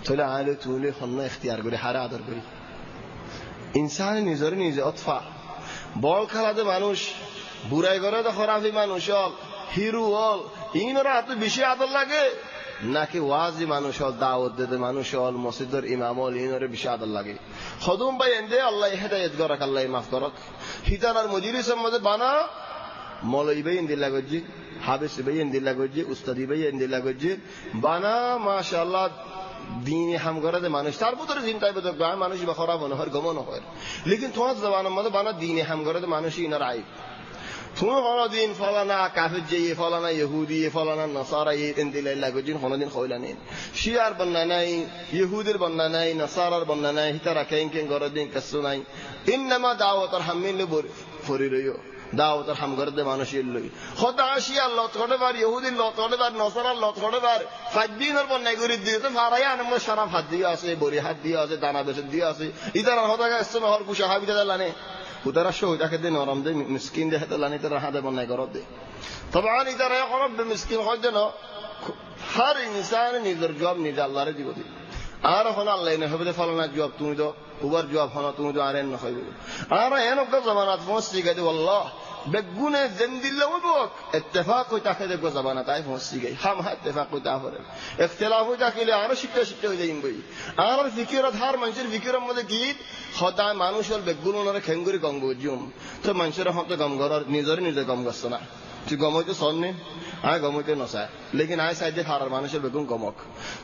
তাহলে আলে তুলে হন না ইখতিয়ার করে হারা আদর করি ইনসান নিজের নিজে অতফা বল খেলাতে মানুষ বুড়াই করে তো খরাফি মানুষ হল হিরু হল ইনরা এত বেশি আদর লাগে নাকি ওয়াজি মানুষ হল দাওয়াত দিতে মানুষ হল মসজিদের ইমাম হল ইনরে বেশি আদর লাগে খদুম ভাই এন্দে আল্লাহ হেদায়েত করক আল্লাহ মাফ করক হিতানার মজলিসের মধ্যে বানা মৌলই ভাই এন্দি লাগজি হাবিস ভাই এন্দি লাগজি উস্তাদি ভাই এন্দি লাগজি বানা মাশাআল্লাহ دینی هم گرده مانوش تر بود رو زین تای بود گاه مانوشی بخورا و نهار گمان نخور لیکن تو از زبان ما بانا دینی هم گرده مانوشی اینا رایب تو خانا دین فلانا کافرجی فلانا یهودی فلانا نصارای اندیل لگوجین خانا دین خویلانین شیعر بننای یهودر بننای نصارر بننای هیترا کین کین گردین کسو نای انما دعوت الحمین لبر فریریو دعوت الحم گرده مانوشی لوی خدا شیعر لات کرده بر یهودی لات کرده بر نصارا لات کرده بر فدینر بننای گرید دیده فارایان ما شرف حدی آسه بری حدی آسه دانا بسدی آسه ایدار خدا که اسم هر کوشه حبیت دلانه خدا را شو ده کدی نرم ده مسکین ده دلانه تر حدا بننای گرد ده طبعا ایدار یا خراب به مسکین خود نه هر انسان نیزر جواب نیز الله را دیگه آره خنا الله نه هبده فلان جواب تو دو اوبر جواب خنا تو دو آره نه خیلی آره اینو که زمانات فوسی کردی والله بگونه زندیله و بوک اتفاق کوی تاخده کو زبانات ای فوسی گی هم اتفاق کوی تافره اختلاف و تاکیل آره شکل دیدیم بی آره فکرت هر منشر فکرم مده گید خدا مانوشل بگونه نره کنگوری کام بودیم تو منشر هم تو کام گرار نیزاری کام گستنا تو گاموی تو سونی آی گاموی تو نسای لیکن آی سایده خارر مانوشل بگون گامک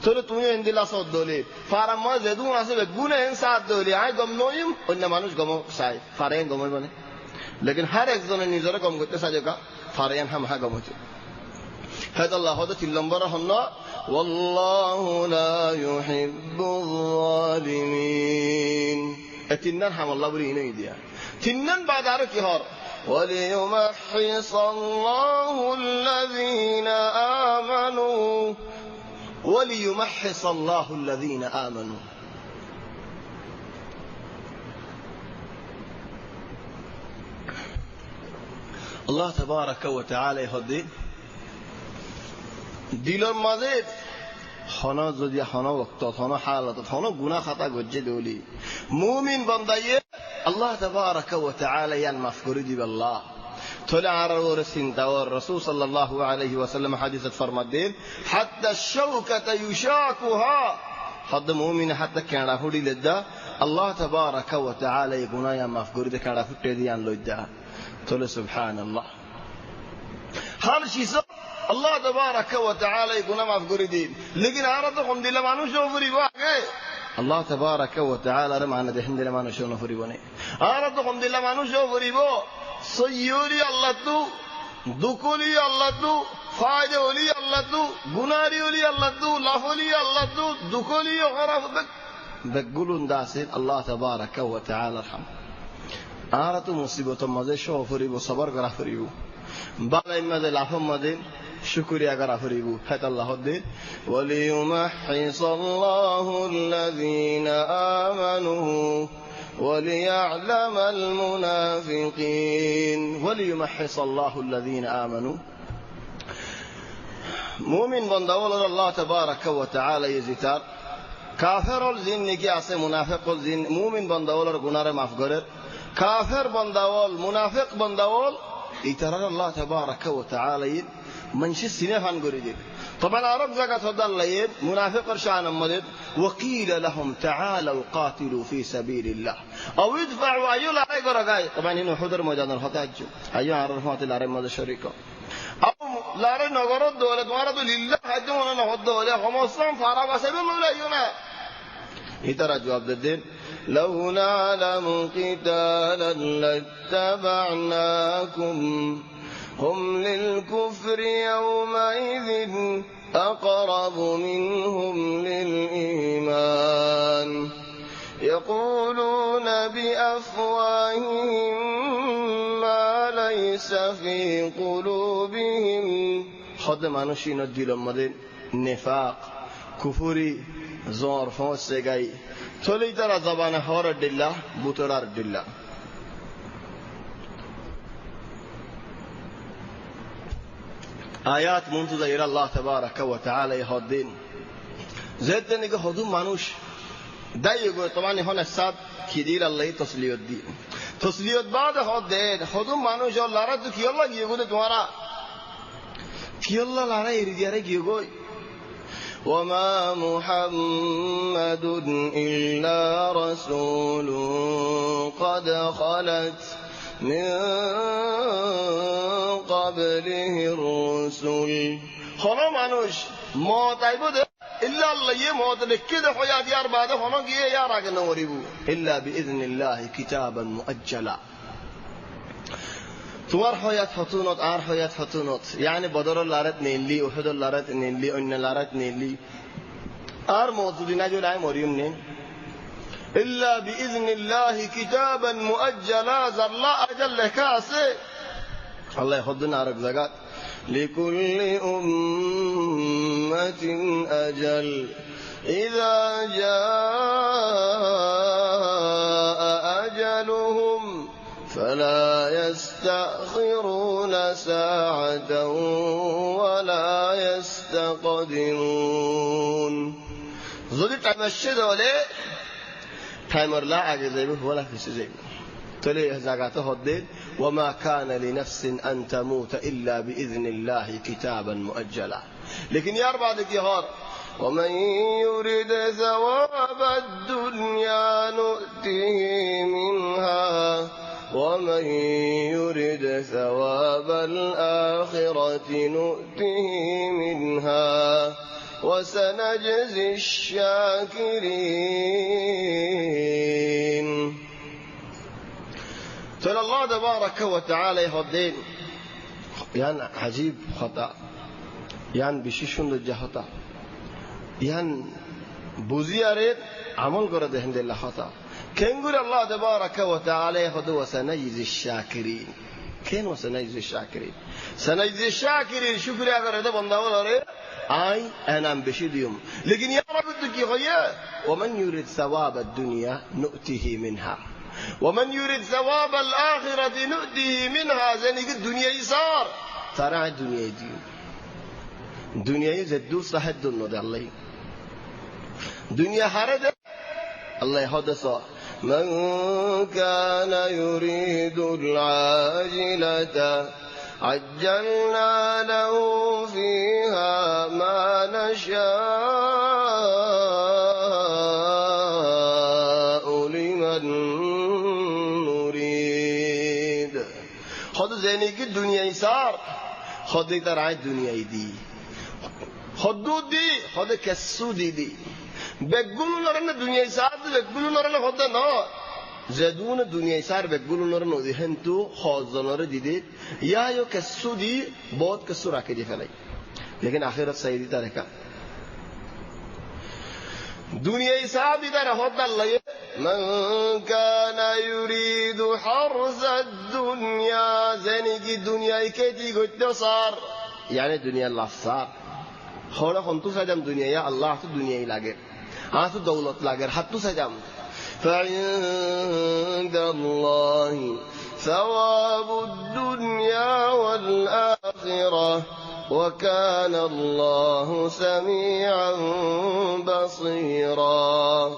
تو توی اندیلا سود دولی فارم ما زدون آسه بگونه این ساعت دولی آی گام نویم اون مانوش گامو سای فارین گاموی بنی لیکن هر ایک زن نیزار کام کرده ساجه کا فارین هم ها گاموی هذا الله هذا تلمبر هنا والله لا يحب الظالمين اتنن هم الله بری اینو ایدیا تنن بعد آره کی هر وليمحص الله الذين آمنوا وليمحص الله الذين آمنوا الله تبارك وتعالى يهدي দিলর মাঝে খানা যদি খানা ওয়াক্ত খানা হালাত খানা গুনাহ খাতা গজ্জে দলি মুমিন বান্দায়ে আল্লাহ তাবারাকা ওয়া তাআলা ইয়ান মাফ করে দিবে আল্লাহ তোলে আর ওর চিন্তা ওর রাসূল সাল্লাল্লাহু আলাইহি ওয়াসাল্লাম হাদিসে ফরমাতেন হাত্তা শাওকাতা ইউশাকুহা হাদ মুমিন হাত্তা কেড়া হুডি লেদা আল্লাহ তাবারাকা ওয়া তাআলা এই গুনাহ মাফ করে দে কেড়া ফুটে দিয়ান লইদা তোলে সুবহানাল্লাহ হর চিজ الله تبارك وتعالى يقول ما في دين لكن عرضكم دي لما نشوف فريبا الله تبارك وتعالى رمانا دي حمد لما نشوف فريبوني عرضكم دي لما نشوف فريبو سيوري الله تو دكولي الله تو فايدة ولي الله تو غناري ولي الله تو لافولي الله تو دكولي وغرف بقولون داسين الله تبارك وتعالى رحم عرض مصيبة مزي شوف فريبو صبر غرف فريبو باقي مزي لافهم مزي شكريا غرافريبو حتى الله الدين وليمحص الله الذين آمنوا وليعلم المنافقين وليمحص الله الذين آمنوا مؤمن بندول الله تبارك وتعالى يزيتار كافر الزين نكي اسه منافق الزين مؤمن بندول غنار معاف غرر كافر بندول منافق بندول يترى الله تبارك وتعالى منش سنفان قريدين طبعا عرب زكاة الله منافق شان مدد وقيل لهم تعالوا قاتلوا في سبيل الله او يدفعوا ايو لا رقاي طبعا هنا حضر مجان الحتاج ايو عرفات العرب مدى الشريكة او لا رأي نغرد دولة وارد لله حجونا نحض دولة خمصان فارغ سبيل الله يونا يترى جواب الدين لو نعلم قتالا لاتبعناكم هم للكفر يومئذ أقرب منهم للإيمان يقولون بأفواههم ما ليس في قلوبهم خود মানুষই দিলের মধ্যে নিফাক কুফরি জোর ফসে গাই চলেই তারা জবানে হর দিল্লাহ বুতরার দিল্লাহ আয়াত মুনতুজা ইলা আল্লাহ তাবারাকা ওয়া তাআলা ইহদ্দিন যেদিন কে হদু মানুষ দাইগো তমানি হন সাদ খিদির আল্লাহ তসলিয়ত দি তসলিয়ত বাদ হদ্দেন হদু মানুষ আল্লাহর তো কি আল্লাহ গিয়ে গো তোমারা কি আল্লাহ লারা এরিয়ারে গিয়ে গো وما محمد إلا رسول قد خلت من قبله الرسل خلا মানুষ মত আইবো إلا الله يموت لكده حياة يار بعده هناك يا راجل نوريبو إلا بإذن الله كتابا مؤجلا তোমার হয়াত হতুনত আর হয়াত হতুনত يعني بدر লারাত নেলি উহুদ লারাত নেলি অন্য লারাত নেলি আর মওজুদিনা জুলাই মরিয়ম নে إلا بإذن الله كتابا مؤجلا زلا أجل لكاسه الله يخدنا عرق زكاة لكل أمة أجل إذا جاء أجلهم فلا يستأخرون ساعة ولا يستقدمون زودت المشهد ولا تايمر لا عجزيبه ولا في سجيبه تلي زكاته هدد وما كان لنفس أن تموت إلا بإذن الله كتابا مؤجلا لكن يا أربعة كهار ومن يريد ثواب الدنيا نؤته منها ومن يريد ثواب الآخرة نؤته منها وسنجزي الشاكرين ترى الله تبارك وتعالى يهدين يعني عجيب خطأ يعني بشيشون الجهطة يعني بوزيارين عمل قرد هند الله خطأ كن يقول الله تبارك وتعالى يهدو وسنجزي الشاكرين كن وسنجزي الشاكرين سنجزي الشاكرين شكر يا غرده بنداول أي أنا بشديهم لكن يا رب تكي غيا ومن يريد ثواب الدنيا نؤته منها ومن يريد ثواب الآخرة نؤته منها زنيك الدنيا يسار ترى الدنيا دي الدنيا يزدو صحد النود الله دنيا حرد الله يحدث من كان يريد العاجلة عجلنا له فيها ما نشاء لمن نريد خد زينك الدنيا يسار خد ترعى الدنيا دي خدود دي خد كسو دي بقولوا نرنا الدنيا يسار بقولوا نرنا خد نا زدون الدنيا يسار بقولوا نرنا ذهن تو خازنار ديده يا يو كسو دي बहुत كسو رखे دي فلاي लेकिन आखिरत सही दी तरह दुनिया يسار دي तरह خد الله من كان يريد حرث الدنيا زنيك الدنيا كتي قد صار يعني الدنيا الله صار خلا خنتو سجام دنيا يا الله تو دنيا يلاقي تو دولت لاقي حتى سجام فعند الله ثواب الدنيا والآخرة وكان الله سميعا بصيرا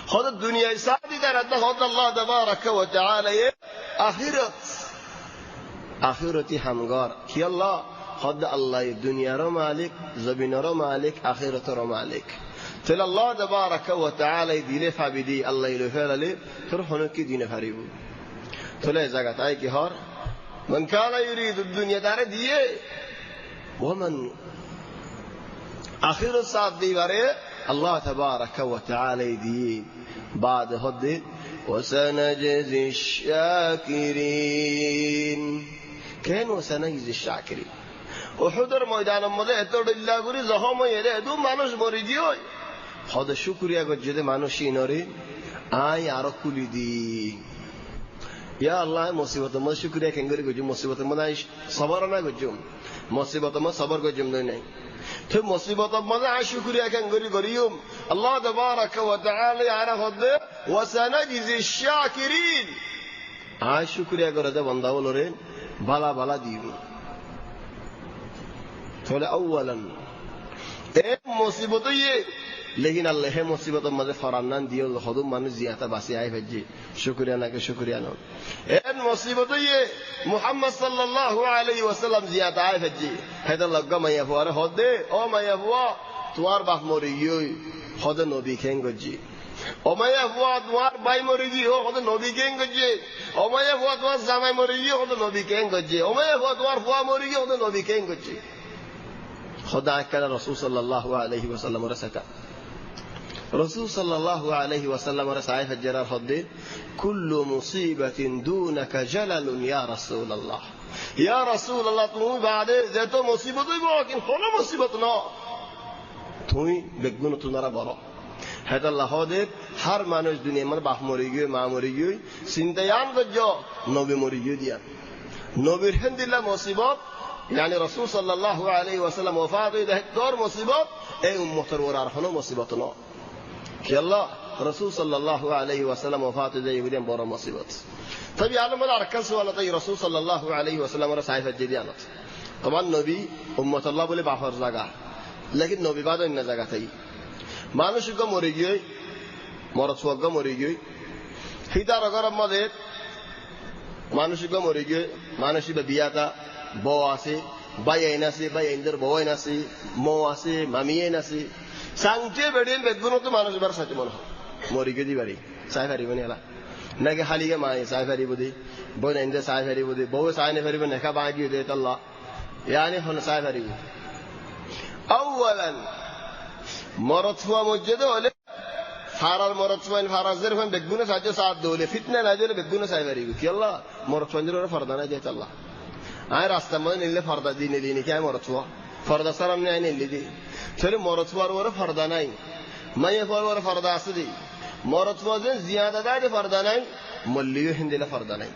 خذ الدنيا سعدي درجة خذ الله تبارك وتعالى آخرتي حمقار كي الله خذ الله الدنيا رو مالك زبين رو مالك آخرة رو مالك تل الله تبارك وتعالى دين فابدي الله يلفعل لي تروحون كي دين فريبو تل زكاة أي كهار من كان يريد الدنيا دار ديه ومن آخر الصاد دي بره الله تبارك وتعالى دين بعد هدي وسنجزي الشاكرين কেন সানাইজি শাকিরিন উহুদের ময়দানের মধ্যে এত ডিল্লা করি জখম হয়ে এত মানুষ মরি দিও হদ শুকরিয়া গজ্জে মানুষই নরে আই আরো কুলি দি ইয়া আল্লাহ মুসিবত মধ্যে শুকরিয়া কেঙ্গরি গজ্জু মুসিবতের মধ্যে সবর না গজ্জুম মুসিবত মধ্যে সবর গজ্জুম নাই তো মুসিবত মধ্যে আই শুকরিয়া কেঙ্গরি করিম আল্লাহ তাবারাক ওয়া তাআলা আরা হদ ওয়া সানাজিজি শাকিরিন আই শুকরিয়া করে দে বান্দা বলরে বালা বালা দিবি তাহলে আউয়ালান এ মুসিবত ইয়ে लेकिन अल्लाह है मुसीबत मजे फरानान दियो खुदुम मानु जियाता बासी आए भज्जी शुक्रिया ना के शुक्रिया नो एन मुसीबत ये मोहम्मद सल्लल्लाहु अलैहि वसल्लम जियाता आए भज्जी है तो लग्गा मैया फुआरे होदे ओ मैया फुआ तुआर बाप मोरी योई खुद नबी खें गज्जी ओ मैया फुआ तुआर भाई मोरी जी हो खुद नबी खें गज्जी ओ मैया फुआ तुआर जामाई मोरी जी खुद नबी खें गज्जी ओ मैया फुआ तुआर फुआ मोरी जी खुद नबी खें गज्जी खुदा के रसूल सल्लल्लाहु अलैहि वसल्लम रसका रसूल सल्लल्लाहु अलैहि वसल्लम रसाए फजरार हद्दे कुल्लु मुसीबतिन दूनका जलालुन या रसूल अल्लाह तुम बादे जे तो मुसीबत हो लेकिन कोनो मुसीबत न तुम बेगुन तुनारा बरो है अल्लाह हदे हर मानुष दुनिया में बाप मरि गयो मा मरि गयो चिंतायान गजो नबी मरि गयो दिया नबीर हंदिल्ला मुसीबत यानी रसूल सल्लल्लाहु अलैहि वसल्लम वफात दे दौर मुसीबत ए उम्मतर वरार हनो मुसीबत न कि अल्लाह रसूल सल्लल्लाहु अलैहि वसल्लम वफात दे ये बड़ा मुसीबत तभी आलम वाला अरकन सवाल था रसूल सल्लल्लाहु अलैहि वसल्लम और साहिब जदियान तमाम नबी उम्मत अल्लाह बोले बाहर जगह लेकिन नबी बाद इन जगह थी मानुष को मरि गई मरद स्वर्ग मरि गई हितार अगर मदे मानुष को मरि गई मानुष बिया था बो आसे भाई आइनासी भाई इंदर बो आइनासी मो आसे मामी आइनासी सांगते बेड़े बेगुनो तो मानुष बार सच मन मरि गई बारी साय फारी बने आला नगे हाली के माए साय फारी बुदी बो इंदर साय फारी बुदी बो साय ने फारी बने का बागी दे अल्लाह यानी हन साय फारी अव्वलन मरद हुआ मुझे तो ले फारार मरद हुआ इन फारार जर हुआ बेगुनो साजो साथ दोले फितने ना जो बेगुनो साय फारी कि अल्लाह मरद हुआ जर फरदाना दे अल्लाह आए रास्ता में नीले फरदा दी नीले क्या मरद हुआ फरदा सरम ने नीले दी चले मरद हुआ और फरदा नहीं मैं ये और फरदा आसदी मरद हुआ जन ज़्यादा दारे फरदा नहीं मल्लियो हिंदीला फरदा नहीं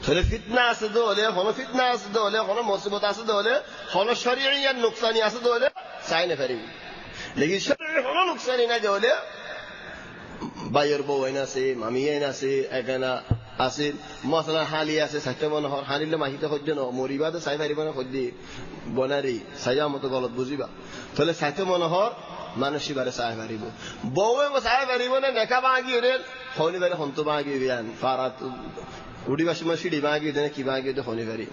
चले फितना आसदो ले होनो फितना आसदो ले होनो मुसीबत आसदो ले होनो शरीय या नुकसानी आसदो ले साइन फरी लेकिन शरीय होनो नुकसानी ना जो ले बायर बो वैना से मामी वैना से एगना आसे मसला हाली आसे सत्य मन हर हाली ले माहित खोज न मरिबा तो साइ फारिबा न खोज बनारी साया मत गलत बुझिबा तले सत्य मन हर मानसी बारे साइ फारिबो बोवे म साइ फारिबो ने नेका बागी रे होनी बारे हंतो बागी बियान फारात उडीबा समय सिडी बागी देने की बागी दे होनी बारी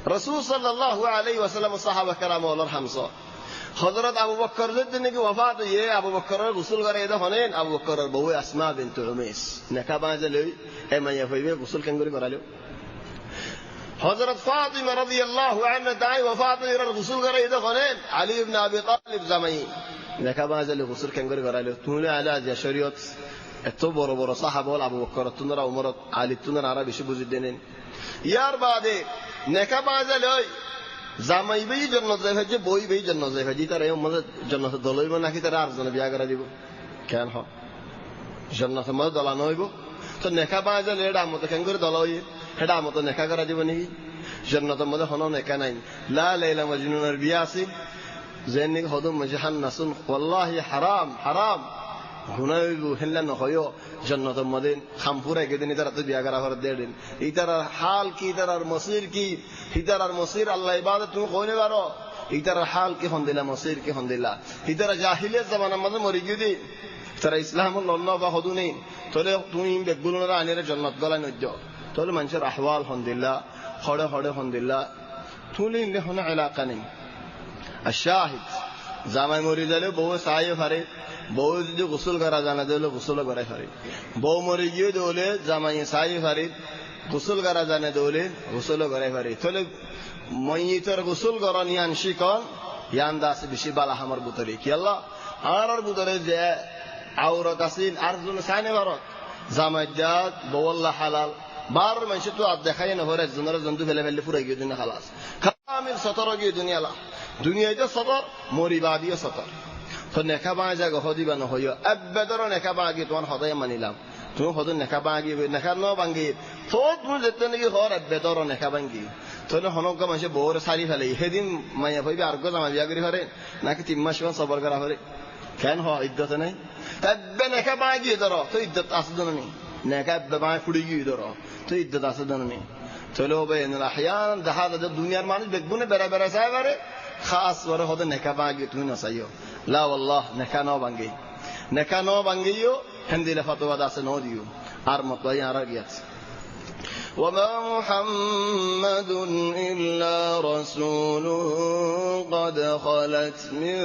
रसूल सल्लल्लाहु अलैहि वसल्लम सहाबा कराम और हमसा हजरत अबू बकर ने की वफात ये अबू बकर गुस्ल करे इधर होने अबू बकर बहु अस्मा बिन्त उमैस नका बाजले ए मैया फइबे गुस्ल कंगरी करालो हजरत फातिमा रदियल्लाहु अन्हा दाई वफात इधर गुस्ल करे इधर होने अली इब्न अबी तालिब जमाई नका बाजले गुस्ल कंगरी करालो तूने आला जे शरीयत এত বড় বড় সাহাবা আবু বকর তুনরা উমর আলী তুনরা আরা বেশি বুঝি দেন ইয়ার বাদে নেকা বাজলে জামাই বেই জান্নাত যাবে যে বই বেই জান্নাত যাবে জি তার এই মধ্যে জান্নাত দলইব নাকি তার আর জন বিয়া করা দিব কেন হ জান্নাত মধ্যে দলা নইব তো নেকা বাজলে এডা মত কেন করে দলই এডা মত নেকা করা দিব নি জান্নাত মধ্যে হনো নেকা নাই লা লাইলা মজনুনের বিয়া আছে জেনি হদম মজহান নাসুন ওয়াল্লাহি হারাম হারাম গুনাহগু হেল্লা নহয়ো জান্নাতের মধ্যে খামপুরা গেদিন তারা তো বিয়া করা করে দেন ইতারার হাল কি ইতারার মসির কি ইতারার মসির আল্লাহ ইবাদত তুমি কইনে পারো ইতারার হাল কি হন দিলা মসির কি হন দিলা ইতারা জাহিলিয়ত জামানার মধ্যে মরি গিয়ে তারা ইসলাম লল্লা বা হদু নেই তাহলে তুমি বেগুলরা আনিরে জান্নাত গলা নজ্জ তাহলে মানুষের আহওয়াল হন দিলা হড়ে হড়ে হন দিলা তুমি ইনলে হন এলাকা নেই আশাহিদ জামাই মরি গেলে বউ সায়ে ফারে বউ যদি গোসল করা জানা দিলে গোসল করাই পারে বউ মরে গিয়ে দৌলে জামাই সাই পারে গোসল করা জানে দৌলে গোসল করাই পারে তাহলে মইতর গোসল করা নিয়ে আনসি কন ইয়ান দাস বেশি বালা আমার বুতরে কি আল্লাহ আর বুতরে যে আওরত আসিল আর জন সাইনে ভারত জামাই জাত বউ আল্লাহ হালাল বার মানুষ তো আর দেখাই না হরে একজনের জন্তু ফেলে ফেললে পুরো গিয়ে দুনিয়া খালাস কামিল সতর গিয়ে দুনিয়া লা দুনিয়াতে সতর মরিবাদিও সতর তো নেখা বাঁ যা গহ দিবা নহইও এবেদর নেখা বাঁ গিয়ে তোমার সদায় মানিলাম তুমি সদন নেখা বাঁ গিয়ে নেখা ন ভাঙ্গি তো তুমি যেতে নাকি হর এবেদর নেখা ভাঙ্গি তাহলে হনকা মানুষে বউরে সারি ফেলে সেদিন মাইয়া ভাইবি আর জামা বিয়া করি হরে নাকি 3 মাস সমান সবর করা হরে কেন হ ইদ্যত নাই এবে নেখা বাঁ গিয়ে ধরো তো ইদ্যত আছে জননী নেখা এবে বাঁ ফুড়ি গিয়ে ধরো তো ইদ্যত আছে জননী তাহলে হবে আহয়ান দেখা যায় দুনিয়ার মানুষ দেখবো বেড়া বেড়া চাই বারে খাস করে হতে নেখা বাঁ গিয়ে তুমি নচাইও লা আল্লাহ নেখা ন ভাঙ্গিও হেন্দিলে ফতোয়া আছে ন দিও আর মতবাই আর গিয়াছে وما محمد إلا رسول قد خلت من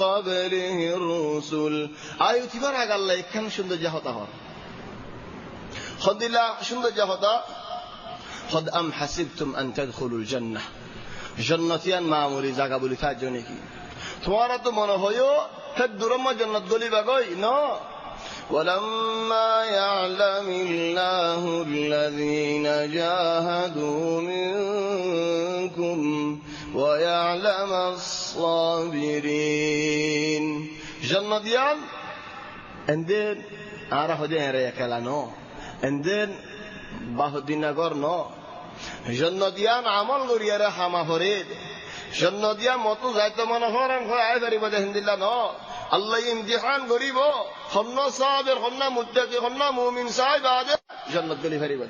قبله الرسل আয়ু তিবার আগাল্লা একখান সুন্দর জাহতা হর খদিলা সুন্দর জাহতা قد أم حسبتم أن تدخلوا الجنة جنتيان معمولي জায়গা বলি তার জন্য কি তোমারা তো মনে হয়ও হে দুরম্মা জান্নাত গলি বাগই না ولما يعلم الله الذين جاهدوا منكم ويعلم الصابرين جنتيان اندين عرف دين ريكلا نو اندين বাহুদ্দিন নগর ন জন্নদিয়ান আমল করিয়ারে হামা ফরিদ জন্নদিয়া মতো যাইতো মনে হরান হয় আয় পারিব দেহিন্দিল্লা ন আল্লাহ ইমতিহান করিব হন্ন সাহাবের হন্ন মুত্তাকি হন্ন মুমিন সাহেব আদে জান্নাত গলি পারিব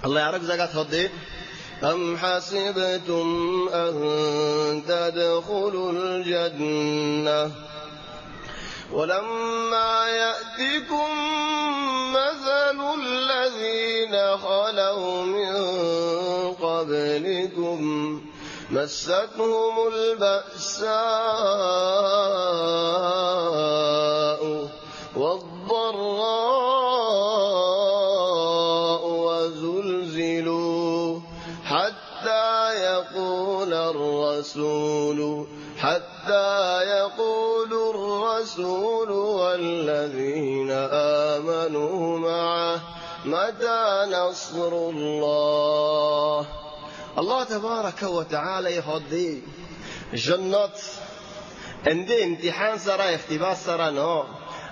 আল্লাহ আরেক জায়গা হদে أم حسبتم أن تدخلوا الجنة ولما يأتكم مثل الذين خلوا من قبلكم مستهم البأساء والضراء وزلزلوا حتى يقول الرسول والذين آمنوا معه متى نصر الله الله تبارك وتعالى يهدي جنات عندي امتحان سرا اختبار سرا نو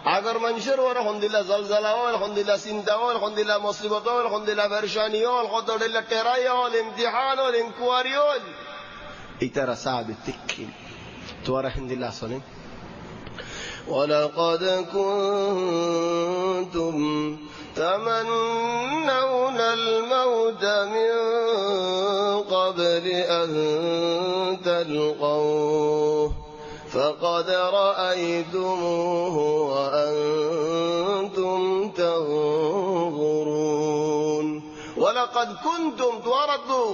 اگر منشر ور الحمدلله زلزلہ الحمدلله سندا الحمدلله مصیبت الحمدلله پریشانی الحمدلله ٹرائی امتحان انکواری اترا صعب التكين توار الحمد لله صليم ولقد كنتم تمنون الموت من قبل أن تلقوه فقد رأيتموه وأنتم تنظرون ولقد كنتم توردوا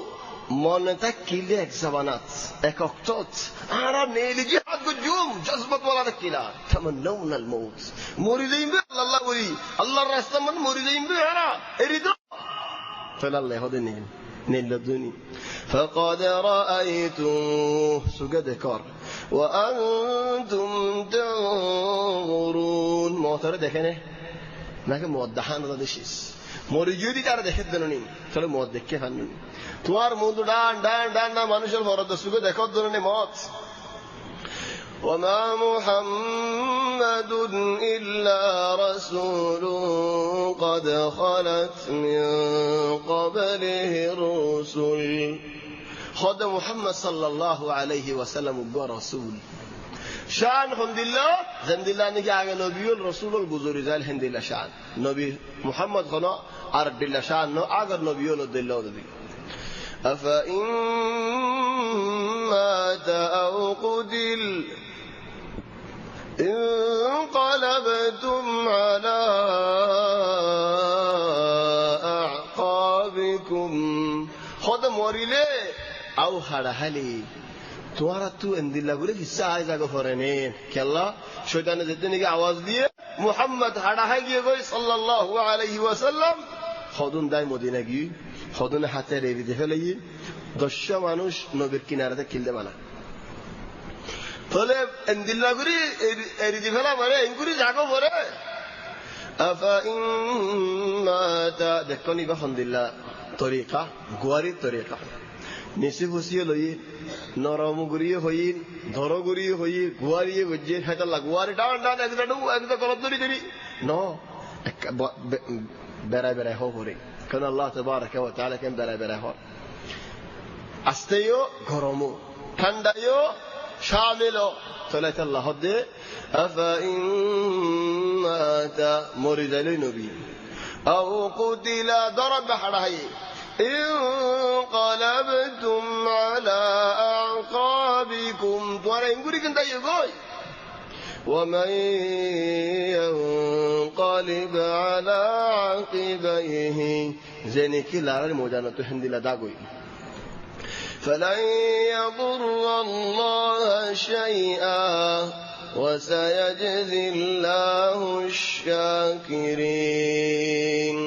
মনে থাকিলে এক জামানাত এক অক্তত আর নেলি জিহাদ গুজুম জজবত ওয়ালা থাকিলা তামান্নাউনাল মাউত মরি যাইবে আল্লাহ বলি আল্লাহর রাস্তা মন মরি যাইবে আরা এরিদ ফলাল্লাহ হদে নেল দুনি فقد رأيتموه সুগদ কর وأنتم تنظرون মোতরে দেখেনে নাকি মুদ্দাহান দেশিস মরি যদি তারা দেখে দেন নি তাহলে মত দেখে খান তোমার মুখ ডান ডান ডান না মানুষের বরদ সুখে দেখো ধরনের মত وما محمد إلا رسول قد خلت من قبله الرسل خد محمد صلى الله عليه وسلم رسول شان الحمدلله زندillah نকি আগে নবীউল রাসূলুল গুজরি জাল হিন্দিল্লাহ শান নবী মুহাম্মদ খনা আর দিল্লাহ শান নো আগর নবীউল দিল্লাহ দি أفإن مات أو قتل انقلبتم على أعقابكم خد মরিলে আও হাড়াহালি তোমারা তো এন্দিল্লা বলে হিসা আয় জায়গা ফরেনে কেল্লা শয়তানে যেতে নাকি আওয়াজ দিয়ে মুহাম্মদ হাড়াহাই গিয়ে গই সাল্লাল্লাহু আলাইহি ওয়াসাল্লাম খদুন দাই মদিনা গিয়ে খদুনে হাতে রেবি দেখে লই 10 মানুষ নবীর কিনারাতে কিলতে মানা তাহলে এন্দিল্লা করি এরিদি ফেলা পরে ইনকুরি জাগো পরে أفإن مات দেখো নিবা হন্দিল্লা তরিকা গুয়ারির তরিকা নিচে ফুসিয়ে লই নরম গুড়িয়ে হইন ধর গুড়িয়ে হই গুয়ারিয়ে গজ্জে হেতাল্লা গুয়ারি ডান ডান একটা গলত ধরি ধরি ন বেড়ায় বেড়ায় হো করে কেন আল্লাহ তাবারাকা ওয়া তাআলা কেন বেড়ায় বেড়ায় হয় আস্তেও গরমও ঠান্ডায়ও শামিলও তাহলে আল্লাহ হদে أفإن مات মরি যাইলই নবী أو قتل ضرب حراي انقلبتم على أعقابكم তোরা ইঙ্গুরি কিন্তু ইগোই ومن ينقلب على عقبيه জেনেকি লারার মোজানত হিন্দিলা দাগই فلن يضر الله شيئا وسيجزي الله الشاكرين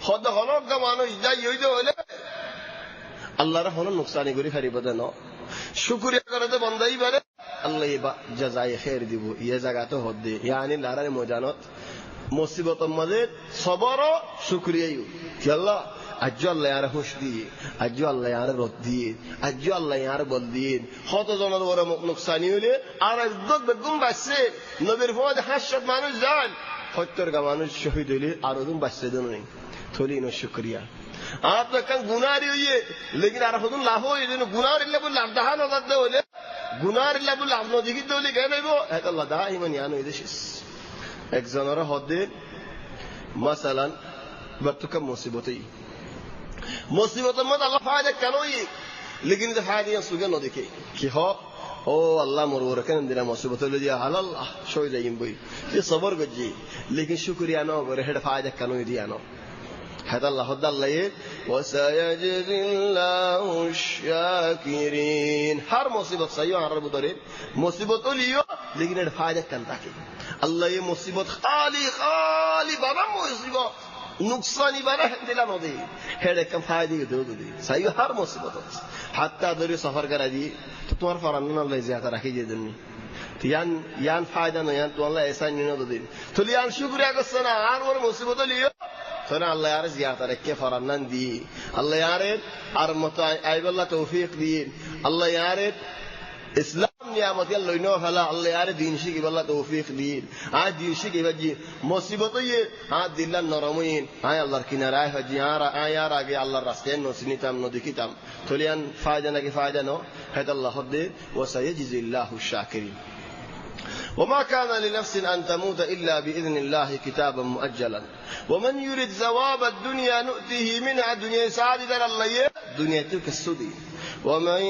খদ হলক মানুষ যাই হইতে হলে আল্লাহর হল নুকসানি করি ফারিব দেন শুকরিয়া করে তো বন্দাই পারে আল্লাহ জাযায়ে খাইর দিব ইয়া জায়গাতে হদ্দে ইয়ানি লারার মোজানত মুসিবতের মাঝে সবর ও শুকরিয়াই কি আল্লাহ আজ আল্লাহ আর হুশ দিয়ে আজ আল্লাহ আর রদ দিয়ে আজ আল্লাহ আর বল দিয়ে কত জনের বড় নুকসানি হইলে আর ইজ্জত বেগুম বাসছে নবীর ফওয়াদ 500 মানুষ যান 70 গা মানুষ শহীদ হইলে আর ওদুম বাসছে দেন নাই থলি ন শুকরিয়া आप तो कं गुनारी हुई है लेकिन आर खुद लाभ हो ये गुनार इल्ला बुल लाभदान हो जाते हो ले गुनार इल्ला बुल लाभ नो दिखी तो ले कह नहीं वो है तो लदा ही मन यानो इधेशिस एक जनरा होते मसलन वक्त का मुसीबत मत अल्लाह फायदे करो ये लेकिन इधर फायदे यहाँ सुगे न दिखे कि हो ओ अल्लाह मरवर के अंदर मुसीबत ले दिया हाल अल्लाह शोई जाइम बोई ये सबर गजी लेकिन शुक्रिया नो करे हेड फायदे करो ये दिया नो هذا الله هذا الله وسيجزي الله الشاكرين हर मुसीबत सही हो हर बुदरे मुसीबत तो लियो लेकिन ये फायदा करता है अल्लाह ये मुसीबत खाली खाली बाबा मुसीबत नुकसानी बारा दिला न दे हेडे कम फायदे दे दे सही हर मुसीबत حتى दरी सफर करा दी तो तुम्हारा फरान अल्लाह ज्यादा रखी जे दिन तो यान फायदा न यान तो अल्लाह ऐसा नहीं न दे तो यान शुक्रिया का सना हर और मुसीबत लियो तो ना अल्लाह यार ज्यादा रखे फरान दी अल्लाह यार और मताई अल्लाह तौफीक दी अल्लाह यार इस्लाम नियामत अल्लाह नो हला अल्लाह यार दीन शिकी अल्लाह तौफीक दी आज दीन शिकी वजी मुसीबत ये हां दिल नरमुइन हां अल्लाह किनारा है जी हां यार आगे अल्लाह रास्ते नो सिनीतम नो दिखितम तो लियन फायदा ना के फायदा नो है अल्लाह दे वसयजज़ी अल्लाहु शाकिरीन وما كان لنفس أن تموت إلا بإذن الله كتابا مؤجلا ومن يريد ثواب الدنيا نؤته منها الدنيا سعادة الله دنيا تلك السدي ومن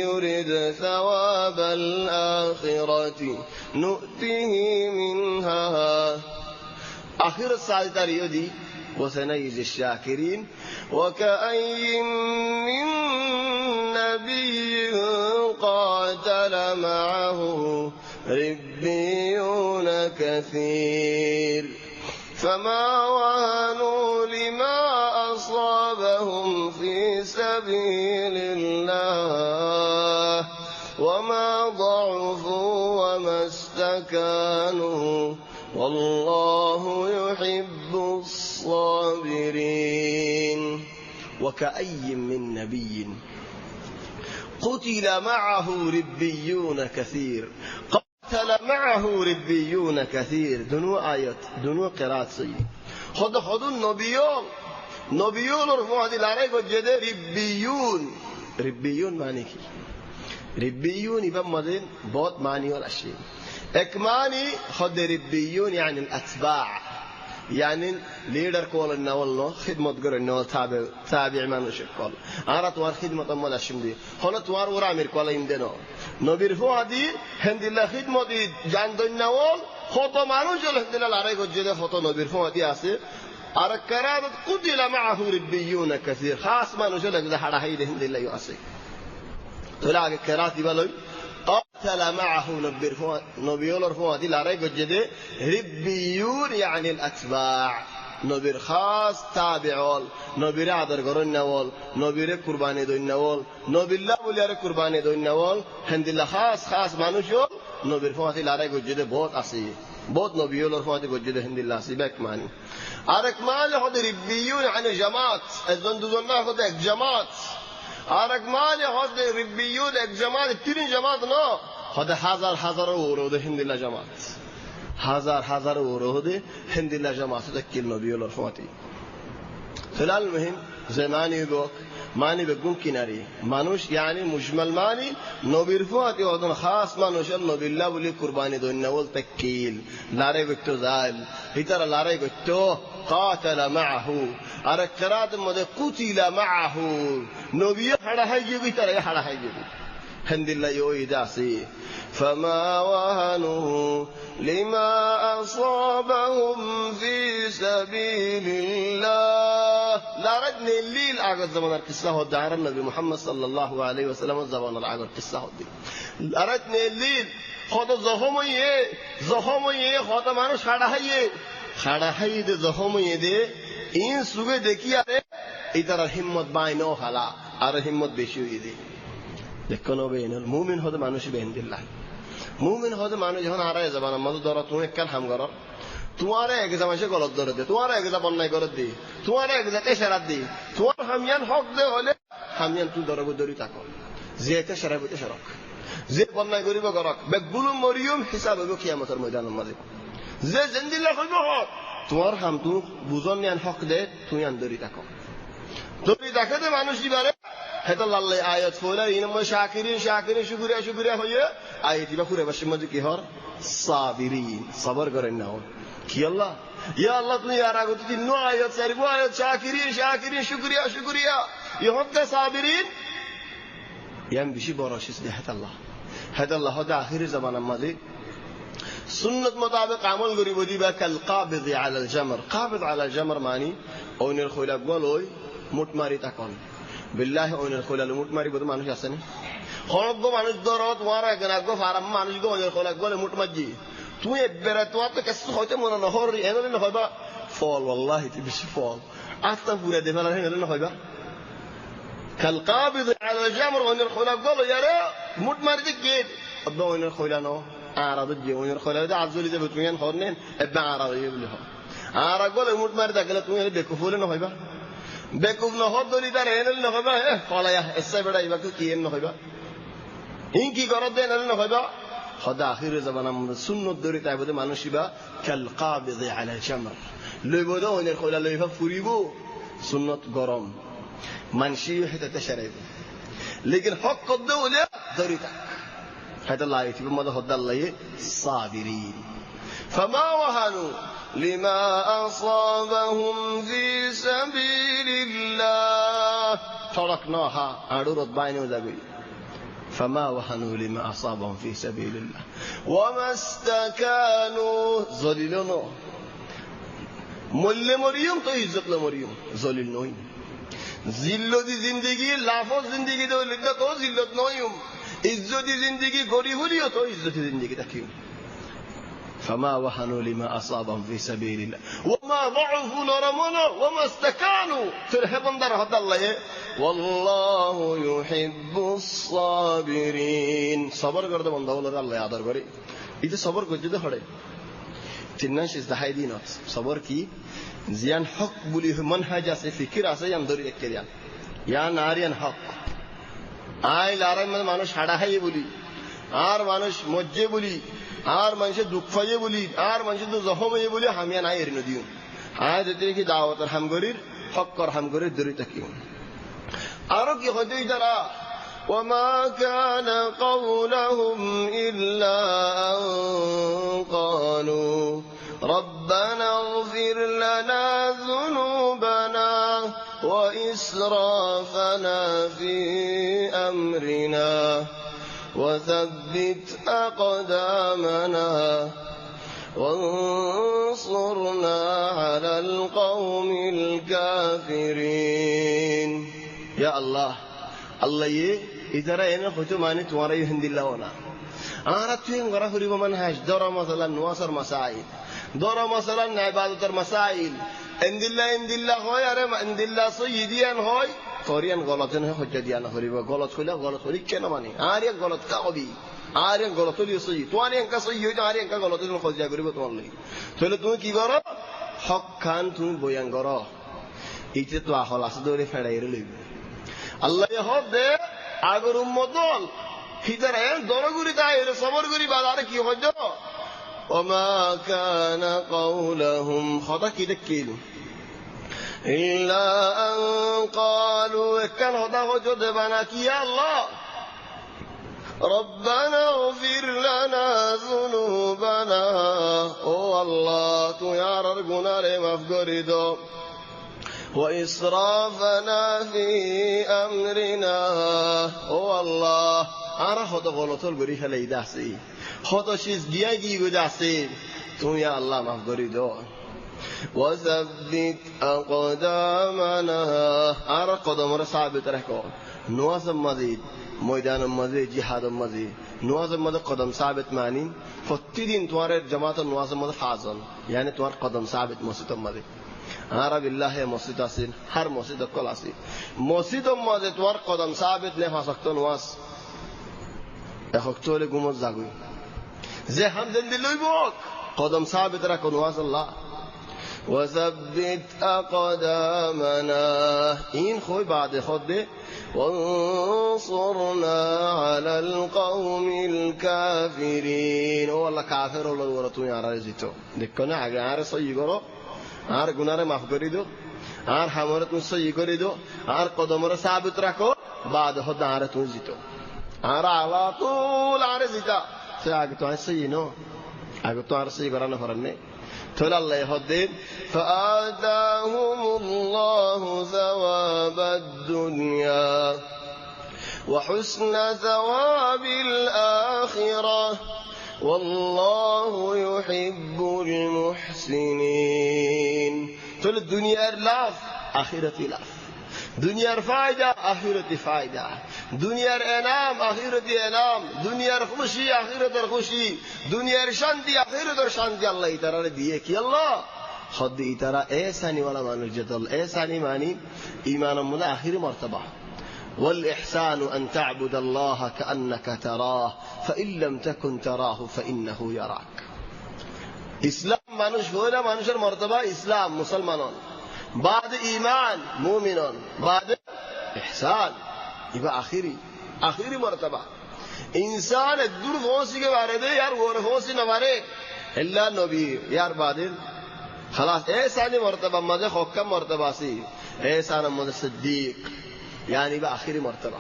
يريد ثواب الآخرة نؤته منها آخر السعادة ريودي وسنجزي الشاكرين وكأي من نبي قاتل معه ربيون كثير فما وهنوا لما أصابهم في سبيل الله وما ضعفوا وما استكانوا والله يحب الصابرين وكأي من نبي قتل معه ربيون كثير قتل معه ربيون كثير دنو آيات دنو قراءة سي خذ النبيون رفعوا لاريك وجده ربيون معنی کی ربيون يبقى مدين بوت معنی والاشياء اكماني خذ ربيون يعني الاتباع يعني ليدر كول النول خدمة قر النول تابع ما نشك كول أنا توار خدمة أمال الشمدي هلا توار ورامير كول يمدنا نبير فو هذه هند الله خدمة دي جاند النول خطو ما نشل هند الله لاري كجده خطو نبير فو هذه أسي أركرات قتل معه ربيون كثير خاص ما نشل هند هذا هيد هند الله يأسي تلاقي كرات يبلوي قاتل معه نبيولر فو هذه لاري كجده ربيون يعني الأتباع নবীর খাস তাবিউল নবীর আদর করন নওয়াল নবীর কুরবানি দইন নওয়াল নবিল্লাহ বলিয়ারে কুরবানি দইন নওয়াল হিন্দিল্লাহ খাস খাস মানুষ নবীর ফাতি লারে গজ্জে বহুত আছে বহুত নবীউলর ফাতি গজ্জে হিন্দিল্লাহ আছে বেক মানি আরেক মালে হদ রিবিয়ুন আন জামাত একজন দুজন না হদ এক জামাত আরেক মালে হদ রিবিয়ুন এক জামাত তিন জামাত না হদ হাজার হাজার ওরদ হিন্দিল্লাহ জামাত হাজার হাজার ওরদে হিন্দিল্লাহ জামাত তাকিল নবীউলর ফাতি ফিলাল মুহিম জামানি গো মানি বেগুন কিনারি মানুষ ইয়ানি মুজমাল মানি নবীর ফাতি ওদন খাস মানুষ নবিল্লাহ বলি কুরবানি দইন নওয়াল তাকিল লারে গত্তো জাল হিতারা লারে গত্তো قاتل معه আর কিরাত মধ্যে কুতিল معه নবী হাড়া হাইয়ে বিতারে হাড়া হাইয়ে হিন্দিল্লাহ ইদাসি فما وهنوا لما أصابهم في سبيل الله لا ردن الليل أعقد زمان القصة دار النبي محمد صلى الله عليه وسلم زمان العقد القصة لا ردن الليل خد زخمي خد مانو خڑا ہے دے زخمي دے این سوگے دیکھی آرے ادھر همت باینو خلا আর হিম্মত বেশি হয়ে দে দেখো নবে মুমিন হতে মানুষ বেহিন্দিল্লাহ মুমিন হতে মানুষ যখন আরায় যাবান আমাদের ধরো তুমি একখান হাম করো তোমারে এক জামাইছে গলত ধরে দে তোমারে এক জাব অন্যায় করে দে তোমারে এক জাতে সেরাত দে তোমার হামিয়ান হক দে হলে হামিয়ান তুই ধরব ধরি থাকো যে এটা সেরাবতে সেরক যে অন্যায় করিব করক বেগুলু মরিয়ম হিসাব হবে কিয়ামতের ময়দানের মাঝে যে জিন্দিল্লাহ হইব হক তোমার হাম তু বুঝন নিয়ান হক দে তুই আন ধরি থাকো ধরি দেখে দে মানুষ দিবারে হেতো লাল্লাই আয়াত ফলা ইনম শাকিরিন শাকিরিন শুকরিয়া হইয়া আয়াতি বা কুরে বাসের মধ্যে কি হর সাবিরিন সবর করেন না কি আল্লাহ ইয়া আল্লাহ তুমি আর আগত তিন আয়াত চারিবো আয়াত শাকিরিন শুকরিয়া ইহতে সাবিরিন ইয়াম বেশি বড় শিস দে হেত আল্লাহ হদা আখির জামানার মাঝে সুন্নত মোতাবেক আমল করিব দিবা কাল কাবিদ আলাল জামর কাবিদ আলাল জামর মানি ওনের খইলা গলই মুটমারি তাকন বিল্লাহি ওনের খইলা মুটমারি বদ মানুষ আছে না খরগ মানুষ দরত ওয়ারা গনাগ ফারাম মানুষ গো ওনের খইলা গলে মুটমাজি তুই একবারে তো আপনি কাছে হইতে মনে না হর এনে না হইবা ফল wallahi তি বেশি ফল আত্তা পুরা দেফালা এনে না হইবা কাল কাবিদ আলাল জামর ওনের খইলা গলে ইয়ারে মুটমারি দিকে অদ ওনের খইলা নো আরাদ জীবনের খোলাতে আজলি যে তুমিন হরনেন এবা আরাদ ইবলি হ আর গলে মুট মারি দাগলে তুমি বেকুফ হলে না হইবা বেকুফ না হদ দলি দার এনেল না হইবা ফলায়া এসে বেড়া ইবা কি এন না হইবা ইন কি করদ দেন না হইবা খোদা আখির জামানা সুন্নাত দরি তাইবতে মানুষিবা কাল কাবিদ আলা জামর লইবদ ওনের খোলা লইবা ফুরিবো সুন্নাত গরম মানসি হেতে শরাইব লেকিন হক কদ ওলে দরি তা هذا الله يتبع ماذا هدى الله صابرين فما وهنوا لما أصابهم في سبيل الله تركناها عرورت باين وذبي فما وهنوا لما أصابهم في سبيل الله وما استكانوا ظللنا مل مريم تو عزت مريم ظلل نوين ذلت زندگی لافظ زندگی دو لگا تو ذلت نویم ইজ্জতি জিন্দেগি গরিব হলিও তো ইজ্জতি জিন্দেগি তাকিও فما وهنوا لما أصابهم في سبيل الله وما ضعفوا لرمنا وما استكانوا ترهبن در هذا الله والله يحب الصابرين صبر کرده بنده ولر الله আদর করে এটা সবর করতে হবে তিননাশ ইজদাহাই দিনত সবর কি জিয়ান হক বলি মানহাজ আছে ফিকির আছে ইয়ান ধরে দেখতে দিয়ান ইয়া নারিয়ান হক আই লারাই মানুষ হাড়া খাইয়ে বলি আর মানুষ মজ্জে বলি আর মানুষের দুঃখ পাইয়ে বলি আর মানুষের তো জখম হয়ে বলি হামিয়া নাই এর নদীও আয় যেতে কি দাওয়াতের হামগরির হক্কর হামগরির দড়ি তাকিও আরো কি হয়তো তারা وما كان قولهم إلا أن قالوا ربنا اغفر لنا ذنوبنا وإسرافنا في أمرنا وثبت أقدامنا وانصرنا على القوم الكافرين يا الله الله إذا رأينا ختماني تواري هند الله ونا أنا تين غرا فريق من هاش دورا مثلا نواصر مسائل دورا مثلا عبادة المسائل এন্দিল্লা হয় আরে এন্দিল্লা সইদিয়ান হয় তোরিয়ান গলতেন হয় হজ্জা দিয়া না করিব গলত হইলে গলত হরি কেন মানে আর এক গলত কা হবি আর এক গলত হলি সই তোমার এঙ্কা সই হইতো আর এঙ্কা গলত হজ্জা করিব তোমার লাগি তাহলে তুমি কি করো হক খান তুমি বয়ান করো এইতে তো আহল আছে ধরে ফেড়াইরে লইব আল্লাহ হক দে আগর উম্মত হিদার দরগুরি তাইরে সবর করি বাজার কি হজ্জ ওমা কানা কওলহুম খতা কি দেখিল ইল্লা আন ক্বালু কান হদা হজ্জ দেবানা কি আল্লাহ ربنا اغفر لنا ذنوبنا او الله تو यार गुनाह माफ करी दो وإسرافنا في أمرنا او الله আরা হদ গলতল গরি ফেলাই দাসি হদ শিস গিয়া গি গদাসি তুমি ইয়া আল্লাহ মাফ করি দাও وثبت أقدامنا আরা কদমর সাবিত রাখো নওয়াজ মাজিদ ময়দান মাঝে জিহাদ মাঝে নওয়াজ মাঝে কদম সাবিত মানি প্রতিদিন তোমার জামাত নওয়াজ মাঝে ফাজন يعني তোমার কদম সাবিত মসজিদ মাঝে আর বিল্লাহ মসজিদ আছে হর মসজিদ কল আছে মসজিদ মাঝে তোমার কদম সাবিত নে ফাসক্ত নওয়াজ এখতলে গুমজ জাগুই যে হামদন দিলইব কদম সাবিত রাখো নওয়াজ আল্লাহ وثبت أقدامنا إن خوي بعد خد وانصرنا على القوم الكافرين والله كافر والله ورتو يا رازيتو دكنا আগে সহি করো আর গুনারে maaf করে দাও আর হামরে তুমি সহি করে দাও আর কদমরে সাবিত রাখো بعد خد আর তুমি জিতো আর আলা তুল আর জিতা সে আগে তো সহি নো আগে তো আর সহি করানো ফরনে تولى الله يهدين فآتاهم الله ثواب الدنيا وحسن ثواب الآخرة والله يحب المحسنين تولى الدنيا لاف آخرة لاف دنيا فايدة آخرة فايدة دنيا انام آخرة انام دنيا خوشي آخرة خوشي دنيا شانتی آخرة شانتی الله تعالی دیے کہ اللہ خود تعالی احسانی والا مانو جدل احسانی مانی ایمان مد آخر مرتبہ والإحسان أن تعبد الله كأنك تراه فإن لم تكن تراه فإنه يراك إسلام مانوش هولا مانوشر مرتبہ إسلام مسلمانون بعد إيمان مؤمنون بعد إحسان يبقى آخری مرتبہ انسان دور فوسی کے بارے دے یار غور فوسی نہ مارے الا نبی یار بادل خلاص احسانی مرتبہ مزه حکم مرتبہ سی احسان مزه صدیق يعني بآخر مرتبہ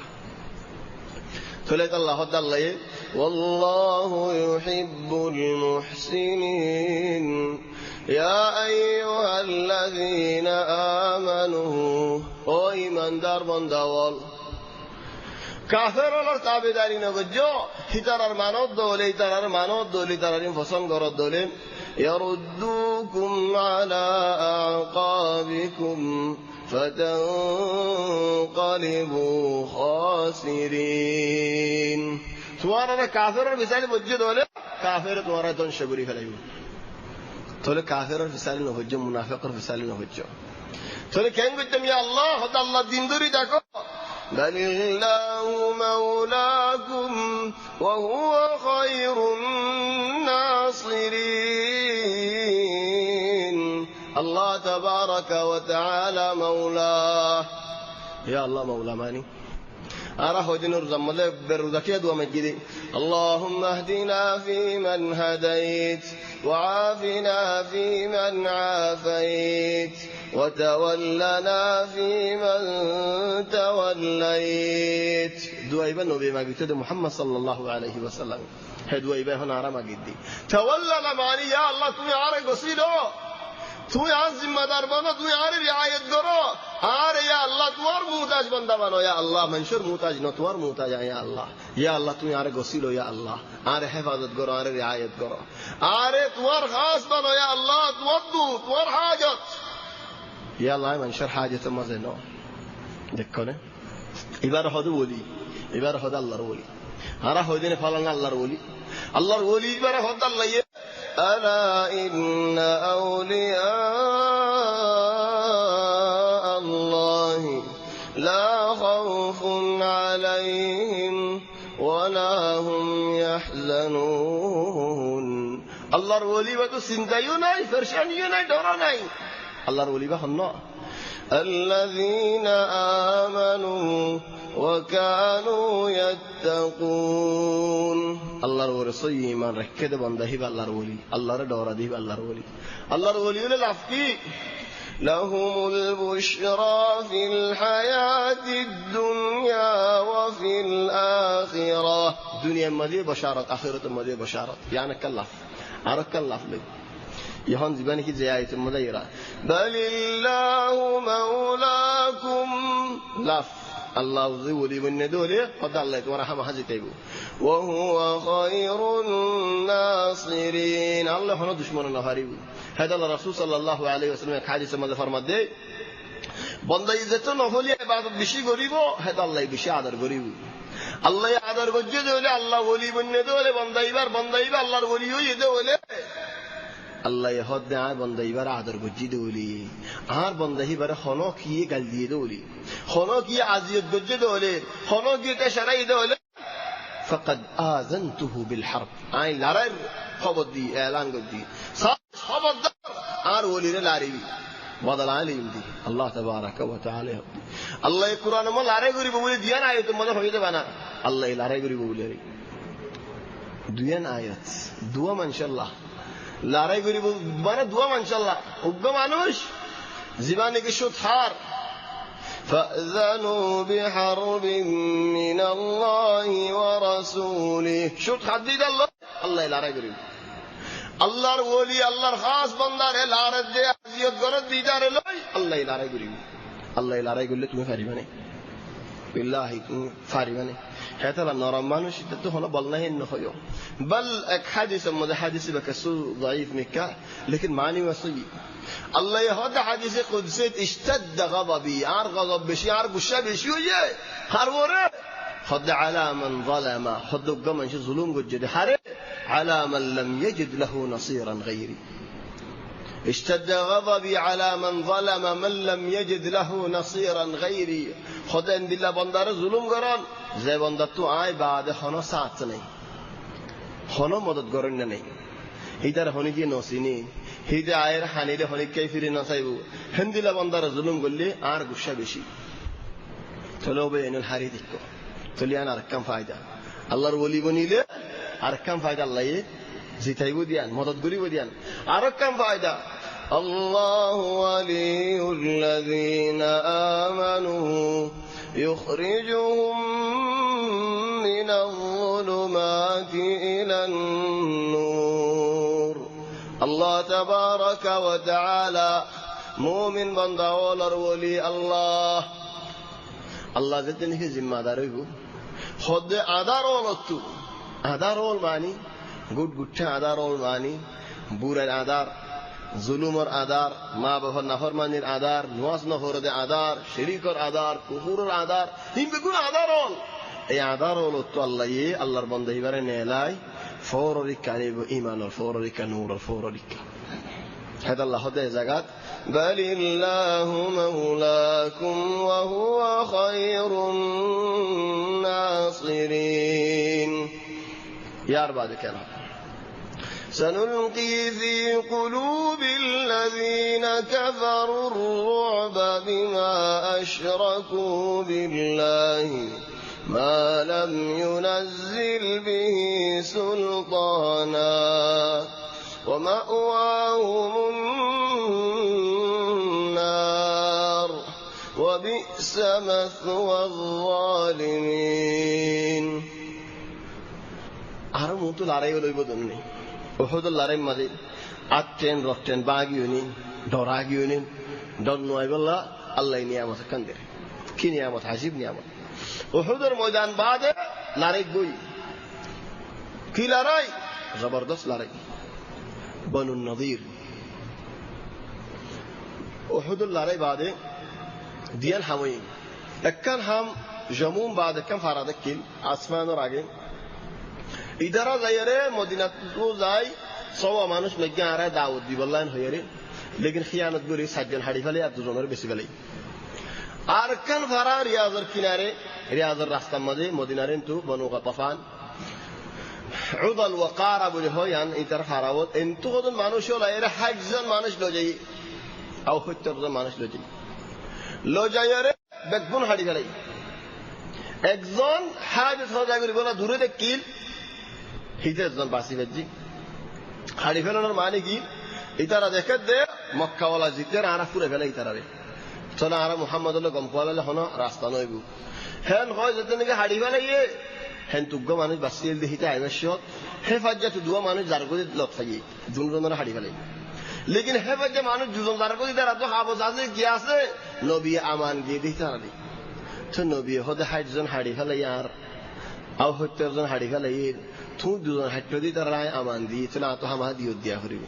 تلك الله تعالى والله يحب المحسنين يا أيها الذين آمنوا او ایمان دار بندوال কাফেরর তাবেদারি নগজো হিতারার মানদ দলে হিতারার মানদ দলে হিতারার ফসন গরদ দলে ইয়ারুদ্দুকুম আলা আকাবিকুম ফাতানকালিবু খাসিরিন তোমারা কাফেরর বিসাইল বজ্জো দলে কাফের তোমারা ধ্বংস করে ফেলাইব তাহলে কাফেরর বিসাইল নগজো মুনাফিকর বিসাইল নগজো তাহলে কেন কইতাম ইয়া আল্লাহ হদ আল্লাহ দিন ধরে দেখো بل الله مولاكم وهو خير الناصرين الله تبارك وتعالى مولاه يا الله مولا ماني أراه جنور زمله برودكيا دوا مجدي اللهم اهدنا فيمن هديت وعافنا فيمن عافيت وتولنا فيمن توليت دعاء النبي ما قلت محمد صلى الله عليه وسلم هدوء هنا رما قدي تولنا معني يا الله تو يار غسيلو تو يار ذمہ دار بنو تو يار رعایت کرو আর ইয়া আল্লাহ তোমার মুহতাজ বান্দা বানো ইয়া আল্লাহ মানুষের মুহতাজ না তোমার মুহতাজ ইয়া আল্লাহ তুমি আরে গসিল ইয়া আল্লাহ আরে হেফাজত করো আরে রিয়ায়ত করো আরে তোমার খাস বানো ইয়া আল্লাহ তোমার হাজত ইয়া আল্লাহ মানুষের হাজত মজে নাও দেখো না এবার হদ বলি এবার হদ আল্লাহর বলি আর হদিনে ফলান আল্লাহর বলি এবার হদ আল্লাহ আলা ইন্না আউলিয়া عليهم ولا هم يحزنون আল্লাহর ওলি বা তো চিন্তাইও নাই, পেরেশানিও নাই, ডরা নাই। আল্লাহর ওলি বা হন الذين آمنوا وكانوا يتقون আল্লাহর ওরে সই ঈমান রেখে দে বান্দা হিবা আল্লাহর ওলি, আল্লাহর ডরা দিবা আল্লাহর ওলি। আল্লাহর ওলি হলে লাভ কি? لهم البشرى في الحياة الدنيا وفي الآخرة দুনিয়া মধ্যে বশারত, আখিরাত মধ্যে বশারত। يعني كلف আর كلف لي يهون زباني كي زياية المديرة بل الله مولاكم لف الله ذولي من دولي قد الله ورحمه حزتيبو وهو خير الناصرين الله هنا دشمن النهاريبو هذا الرسول صلى الله عليه وسلم حديث ماذا فرمت دي بندا ইজ্জত নহলে ইবাদত বেশি করিব, هذا الله বেশি আদর করিব। আল্লাহ আদর করতে হলে আল্লাহ ওলি বন্নে দলে বান্দা ইবার আল্লাহর ওলি হয়ে দলে আল্লাহ হদ দেয় বান্দা ইবার আদর করতে দলি আর বান্দা ইবার হনো কি গাল দিয়ে দলি হনো কি আজিয়ত করতে দলে হনো কি তেশরাই দলে فقد آذنته بالحرب আই লড়াইয়ের খবর দি এলান করদি খবরদার আর ওলিরে লড়াইবি বদল আলিম দি আল্লাহ তাবারাক ওয়া তাআলা আল্লাহ কুরআন মে লড়াই করিব বলে দিয়ান আয়াত মনে হইতে বানা আল্লাহ লড়াই করিব বলে দুয়ান আয়াত দুয়া মাশাআল্লাহ লড়াই করিব মানে দুয়া মাশাআল্লাহ উগ্র মানুষ জীবনে কি সুথার فأذنوا بحرب من الله ورسوله شو تحديد الله الله لড়াই করিব আল্লাহর ওলি আল্লাহর খাস বান্দারে লড়াই দে আজিয়ত করে দিদারে লই আল্লাহ লড়াই করিব আল্লাহ লড়াই করলে তুমি পারিবা না বিল্লাহি তুমি পারিবা না হেতালা নরম মানুষ তো হলো বলনাহীন নহয়ো বল এক হাদিস মধ্যে হাদিস বকসু ضعيف مكه लेकिन मानी वसई আল্লাহ হদ হাদিসে কুদসি ইশতাদ গযবি আর গযব বেশি আর গুসা বেশি হয়ে আর ওরে হদ আলা মান যালামা হদ গমান সে জুলুম গজে হারে على من لم يجد له نصيرا غيري اشتد غضبي على من ظلم من لم يجد له نصيرا غيري خدا ان بالله بندار ظلم کرن যে বান্দা তো আয় বাদে হনো সাথ নেই হনো মদত করেন না নেই ইদার হনি কি নসিনি হিদা আয়ের হানিলে হনি কে ফিরে না চাইবো হিন্দিলা বান্দার জুলুম করলে আর গুসা বেশি চলো বেইনুল হারি দেখো চলি আর কাম ফায়দা আল্লাহর ওলি বনিলে আর কাম ফায়দা আল্লাহ জিতাইব দিয়ান মদত করিব দিয়ান আর কাম ফায়দা আল্লাহু ওয়ালিউল্লাযিনা আমানু يخرجهم من الظلمات إلى النور الله تبارك وتعالى مؤمن بندا ولي الله الله زتنه ذمہ دار ہو خود আদার অলতু আদার অল মানি গুড গুডটা আদার অল মানি বুরার আদার জুলুমর আদার মা বাবার নাফরমানির আদার নওয়াজ নহরদে আদার শিরিকর আদার কুফুরের আদার হিমবেগুন আদার অল এই আদার অল তো আল্লাহ আল্লাহর বান্দা ইবারে নেলাই ফৌরিকা নিব ঈমানর ফৌরিকা নূরর ফৌরিকা هذا الله هدى زغات بل الله مولاكم وهو خير الناصرين يا أربعة كلام سنلقي في قلوب الذين كفروا الرعب بما أشركوا بالله ما لم ينزل به سلطانا ومأواهم النار وبئس مثوى الظالمين আরো মতো লড়াই লইব দন্নি ওহদর লড়াই মাঝে আটটেন রটেন বাগিউনি ডরাগিউনি ডর নয় বললা আল্লাহ নিয়ামত কান্দে কি নিয়ামত হাসিব নিয়ামত ওহদর ময়দান বাদে লড়াই গই কি লড়াই জবরদস্ত লড়াই বনু নদীর ওহদর লড়াই বাদে দিয়ান হামই একখান হাম জমুম বাদ একখান ফারাদে কিল আসমানোর আগে ইদারা যাইরে মদিনা তো যাই সব মানুষ মেঘে আরে দাওয়াত দিবল্লান হইরে লেকিন খিয়ানত করি সাতজন হাড়ি ফেলে আর দুজনের বেশি ফেলে আর কান ফারা রিয়াজের কিনারে রিয়াজের রাস্তার মাঝে মদিনার কিন্তু বনু গাতাফান উদাল ওয়াকারা বলে হয় আন ইতার ফারাওত কিন্তু কজন মানুষ হলো এর 60 জন মানুষ লজাই আও 70 জন মানুষ লজাইরে বেগুন হাড়ি ফেলাই একজন হাজত সজা করি বলা দূরে দেখিল হিজেজন বাসি বেজি হাড়ি ফেলানোর মানে কি ইতারা দেখে দে মক্কাওয়ালা জিতের আরা পুরে ফেলে ইতারারে চলে আরা মুহাম্মদুল্লাহ গম পালালে হন রাস্তা নইবু হেন হয় যেতে নাকি হাড়ি ফেলাইয়ে হেন তুগ্গ মানুষ বাসিয়ে দেখিতে আইবাসত হে ফাজ্জা তো দুয়া মানুষ যার করে লক থাকি দুজনের হাড়ি ফেলাই লেকিন হে ফাজ্জা মানুষ দুজন যার করে তারা তো হাবস আছে কি আছে নবী আমান দিয়ে দিতে আরে তো নবী হতে 60 জন হাড়ি ফেলাই আর আও 70 জন হাড়ি ফেলাই তুই দুজন হাঁটতে দিয়ে তারা আমান দিয়ে চলে তো হামা দিও দিয়া করিব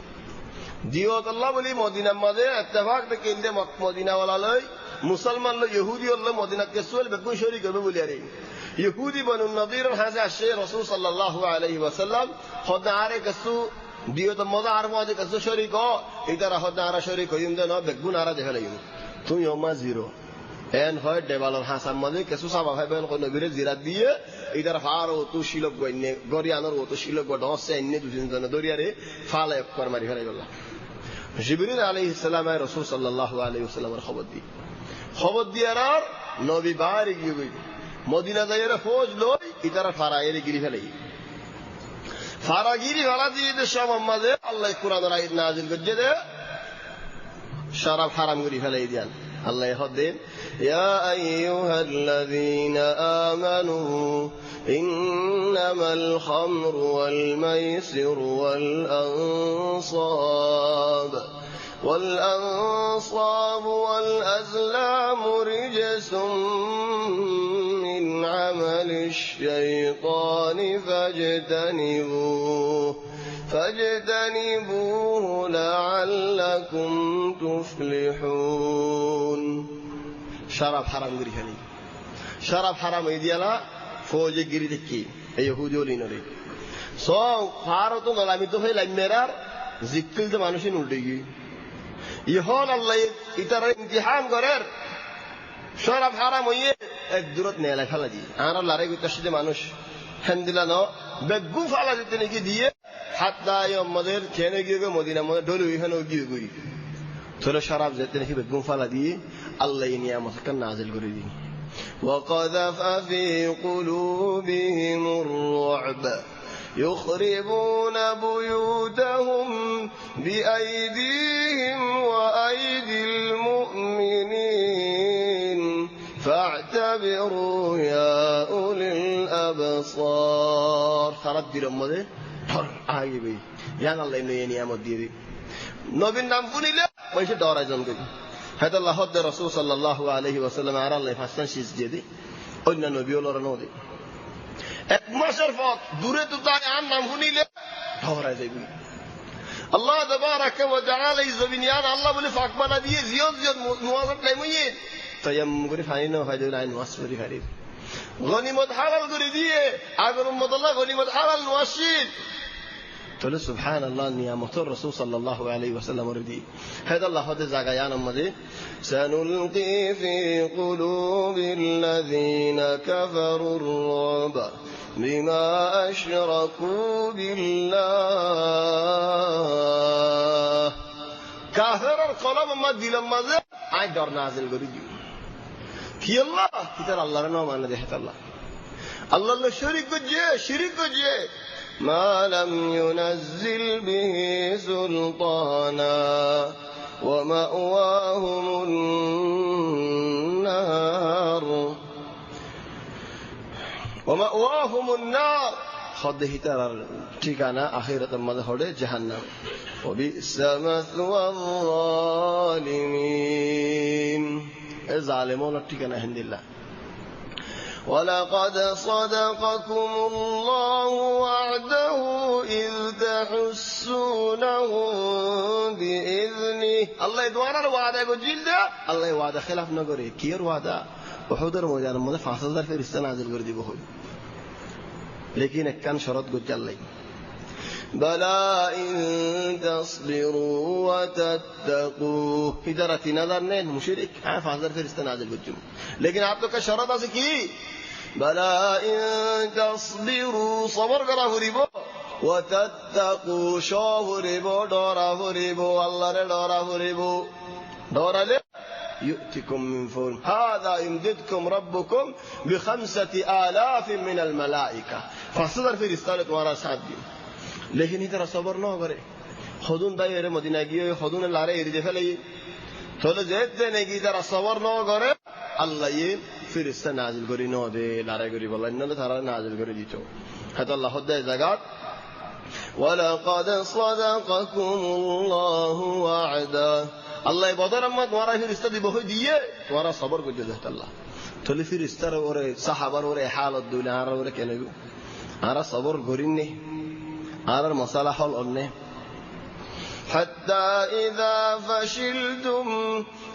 দিওত আল্লাহ বলি মদিনার মাঝে ইত্তেফাক থেকে ইন্দে মদিনাওয়ালা লই মুসলমান লই ইহুদি হল মদিনা কেসুল বেগুন শরীক হবে বলি আরে ইহুদি বনু নদীর হাজে আসে রাসূল সাল্লাল্লাহু আলাইহি ওয়াসাল্লাম খোদা আরে কেসু দিওত মজা আর মাঝে কেসু শরীক ইতারা খোদা আর শরীক হইম দে না বেগুন আর দেখে লাইম তুই ওমা জিরো এন হয় দেবালর হাসান মাঝে কেসু সাবা ভাই বেন কোন নবীরে জিরাত দিয়ে ইতারা ফার ও তু শিলক গইনে গরিয়ানোর ও তু শিলক গড হসে এনে দুজন জন দরিয়ারে ফালে একবার মারি ফেলাই গলা জিবরিল আলাইহিস সালাম রাসূল সাল্লাল্লাহু আলাইহি ওয়াসাল্লামের খবর দিয়ার আর নবী বাইরে গিয়ে গই মদিনা যাইরা ফৌজ লই ইতারা ফারায়ের গিরি ফেলাই ফারাগিরি ফেলা দিয়ে সব মাঝে আল্লাহ কুরআনের আয়াত নাযিল করে দে শরাব হারাম করে ফেলাই দেন আল্লাহ হদেন ইয়া আইয়ুহাল্লাযীনা আমানু ইন্নামাল খামরু ওয়াল মাইসিরু ওয়াল আনসাব والأزلام رجس من عمل الشيطان فاجتنبوه لعلكم تفلحون শরাব হারাম করি ফেলি শরাব হারাম হয়ে দিয়ালা ফৌজে গিরি দেখি এই ইহুদি ওলিনরে সব ফারত নলামি তো হইলাম মেরার জিক্কিল তো মানুষই উল্টে গিয়ে ইহন আল্লাহ ইতারা ইমতিহান করের শরাব হারাম হইয়ে এক দূরত নেলা ফেলা দিয়ে আর আল্লাহরে গিয়ে মানুষ হেন দিলা ন বেগু ফালা দিতে নাকি দিয়ে হাত দায় আমাদের খেয়ে গিয়ে মদিনার মধ্যে ডলু এখানে গিয়ে গই তোরা শরাব যেতে নাকি বেগু ফালা দিয়ে আল্লাহ নিয়ামতটা নাজিল করে দিন وقذف في قلوبهم الرعب يخربون بيوتهم بأيديهم وأيدي المؤمنين فاعتبروا يا أولي الأبصار خرج دي رمضة آگے بھی یہاں اللہ نے یہ نعمت دی نبی نام کو نہیں لے ویسے دورہ جان گئی ہے تو اللہ حد رسول صلی اللہ علیہ وسلم آرہ اللہ فاسن شیز دی دی اور نبی اللہ رنو دی এক মাসের পর দূরে তো তাই আর নাম শুনিলে ঢরায় যাইবি আল্লাহ তাবারাক ওয়া তাআলা এই জমিনিয়ান আল্লাহ বলে ফাক বানা দিয়ে জিয়ত জিয়ত মুওয়াজ্জাব লাইমইয়ে তায়াম্মুম করে ফাইনো ফাইদে লাইন ওয়াসফরি ফারিদ গনিমত হালাল করে দিয়ে আগর উম্মত আল্লাহ গনিমত হালাল ওয়াসিদ তাহলে সুবহানাল্লাহ নিয়ামতের রাসূল সাল্লাল্লাহু আলাইহি ওয়াসাল্লাম রদি হাদা আল্লাহ হদে জাগায়ান আমাদের সানুলকি ফি কুলুবিল্লাযিনা কাফারুর রাব বিমা আশরাকু বিল্লাহ কাফেরের কলব মত দিলাম মাঝে আই ডর নাযিল করে দিই কি আল্লাহ কিতার আল্লাহর নাম মানে দেখে আল্লাহ আল্লাহ শরীক করছে ما لم ينزل به سلطانا ومأواهم النار خده ترى ঠিকানা আখিরাতের মধ্যে হবে জাহান্নাম وبئس مثوى الظالمين الظالمون ঠিকানা হিন্দিল্লাহ ولقد صدقكم الله وعده إذ تحسونهم بإذنه الله دوارا وعده بجيل ده الله وعده خلاف نقري كير وعده وحضر مجال مده 5000 فرشتہ نازل कर दी बहुत लेकिन एक कान शरत गुजर लाई بلى إن تصبروا وتتقوا هدرتي نظر نين مشرك فحضر فرشتة نازل بجم لكن عبدك شرط أسكي بلى إن تصبروا صبر قرأ فريبو وتتقوا شوف فريبو دورا فريبو الله دورا فريبو دورا لي يؤتكم من فضل هذا يمددكم ربكم ب5,000 من الملائكة فصدر في رسالة ورا سعدين लेकिन इधर सबर न करे खुदुन दायरे मदीना गियो खुदुन लारे इरदे फले तोले जेत देने की इधर सबर न करे अल्लाह ये फरिश्ता नाजिल करी न दे लारे करी बोला इन थारा नाजिल करी दितो हत अल्लाह खुद जगत ولقد صدقكم الله وعده अल्लाह बदर अम्मा तुम्हारा फरिश्ता दी बहुत दिए तुम्हारा सबर को देता अल्लाह तोले फरिश्ता और सहाबा और हालत दुनिया और केने आरा सबर करिने आर मसाला हल अन्ने حتى إذا فشلتم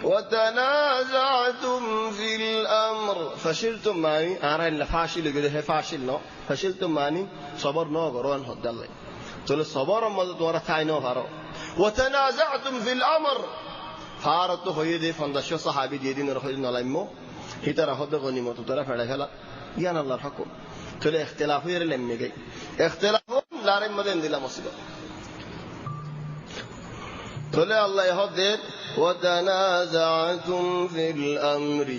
وتنازعتم في الأمر فشلتم ماني أنا إلا فاشل كده فاشل نو فشلتم ماني صبر نو قرآن هد الله تقول الصبر ما تورا ثاينو فارو وتنازعتم في الأمر فارت خيدي فندشوا صحابي ديدين رخيدين على إمه هي ترى هد غنيمة ترى فعلا فلا يان الله الحكم تقول اختلاف غير لما جاي اختلاف لا ريم مدين دي لا مصيبة تقول الله يهدد وتنازعتم في الأمر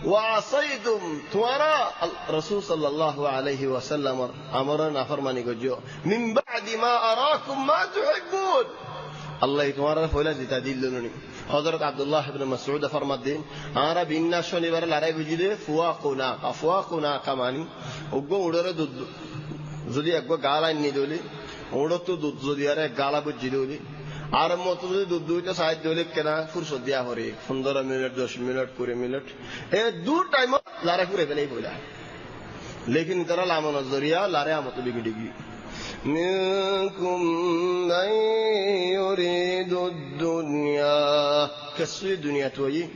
وعصيتم تورا الرسول صلى الله عليه وسلم أمرنا فرماني قجو من بعد ما أراكم ما تحبون الله يتوارى فولا تدللني حضرت عبد الله بن مسعود فرمى الدين أنا بينا شوني برا لاري بجده فواقنا كماني وقو ودره دود زودي أقوى قالا إني دولي ودرتو دود زودي أره قالا بجدولي आरम मोतो दूध दूध साइड दोले केना फुर्सत दिया हो रे 15 मिनट 10 मिनट 20 मिनट ए दूर टाइम लारे पूरे पे नहीं बोला लेकिन इतना लामो नजरिया लारे आमतो बिगड़ेगी منكم من يريد الدنيا كسوي الدنيا توي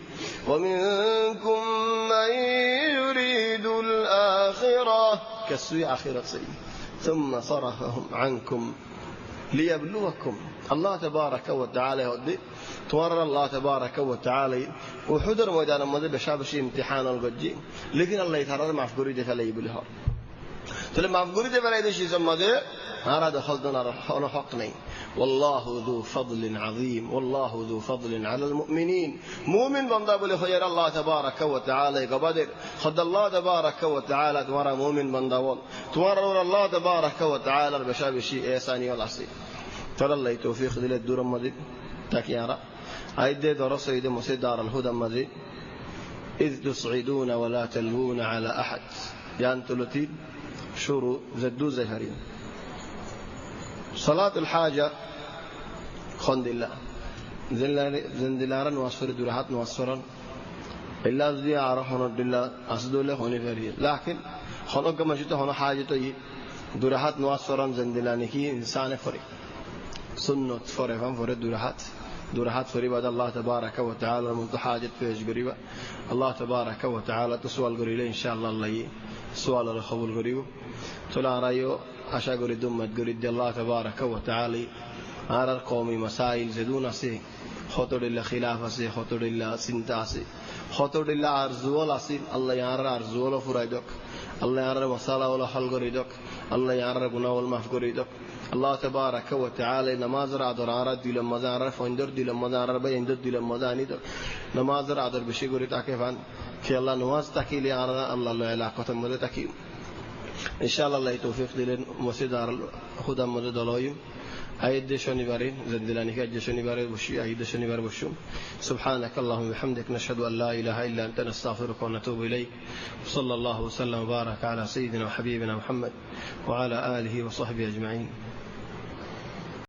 ومنكم من يريد الآخرة كسوي آخرة سي ثم صرفهم عنكم ليبلوكم الله تبارك وتعالى يودي تورى الله تبارك وتعالى وحضر ميدان مدى بشابشي امتحان الغجي لكن الله يتحرر معفقوري دي فلا يبليها تلما معفقوري دي فلا يدشي سمده هذا دخلتنا حقني والله ذو فضل عظيم والله ذو فضل على المؤمنين مؤمن بنداب لخير الله تبارك وتعالى قبدر خد الله تبارك وتعالى تورى مؤمن بنداول تورى الله تبارك وتعالى بشابشي إيساني والعصي ترى الله توفيق دل الدور المزيد تكيارا أيدي درس سيد مسيد دار الهدى المزيد إذ تصعدون ولا تلوون على أحد يعني تلتي شورو زدو زهرين صلاة الحاجة خند الله زندلارا واسفر درهات واسفرا إلا زدي عرفنا الله أصدو له هوني فريد لكن خلق ما جيته هنا حاجته درهات واسفرا زندلاني كي إنسان فريد سنة فريفان فريد درهات فريد بعد الله تبارك وتعالى المتحاجة فيش قريبا الله تبارك وتعالى تسوال قريبا إن شاء الله الله سؤال الخبول قريبا تلا رأيو أشا قريد دمت قريد الله تبارك وتعالى على القوم مسائل زدون سي خطر الله خلافة سي خطر الله سنتا سي خطر الله عرزوال سي الله يعرى عرزوال فريدك الله يعرى مسالة ولا حل قريدك الله يعرى قنا والمف قريدك الله تبارك وتعالى نماز رادر عرض دي لما زار فندر دي لما زار بيندر دي لما زاني نماز رادر بشي قريد أكيفان كي الله نواز تكي لي عرض الله لا علاقة مدة تكي إن شاء الله الله توفيق دلنا مسجد خدا مدد دلايم أيد شوني بارين زندلاني كأيد شوني بارين بشي أيد شوني بار بشوم سبحانك اللهم وبحمدك نشهد أن لا إله إلا أنت نستغفرك ونتوب إليك صلى الله وسلم وبارك على سيدنا وحبيبنا محمد وعلى آله وصحبه أجمعين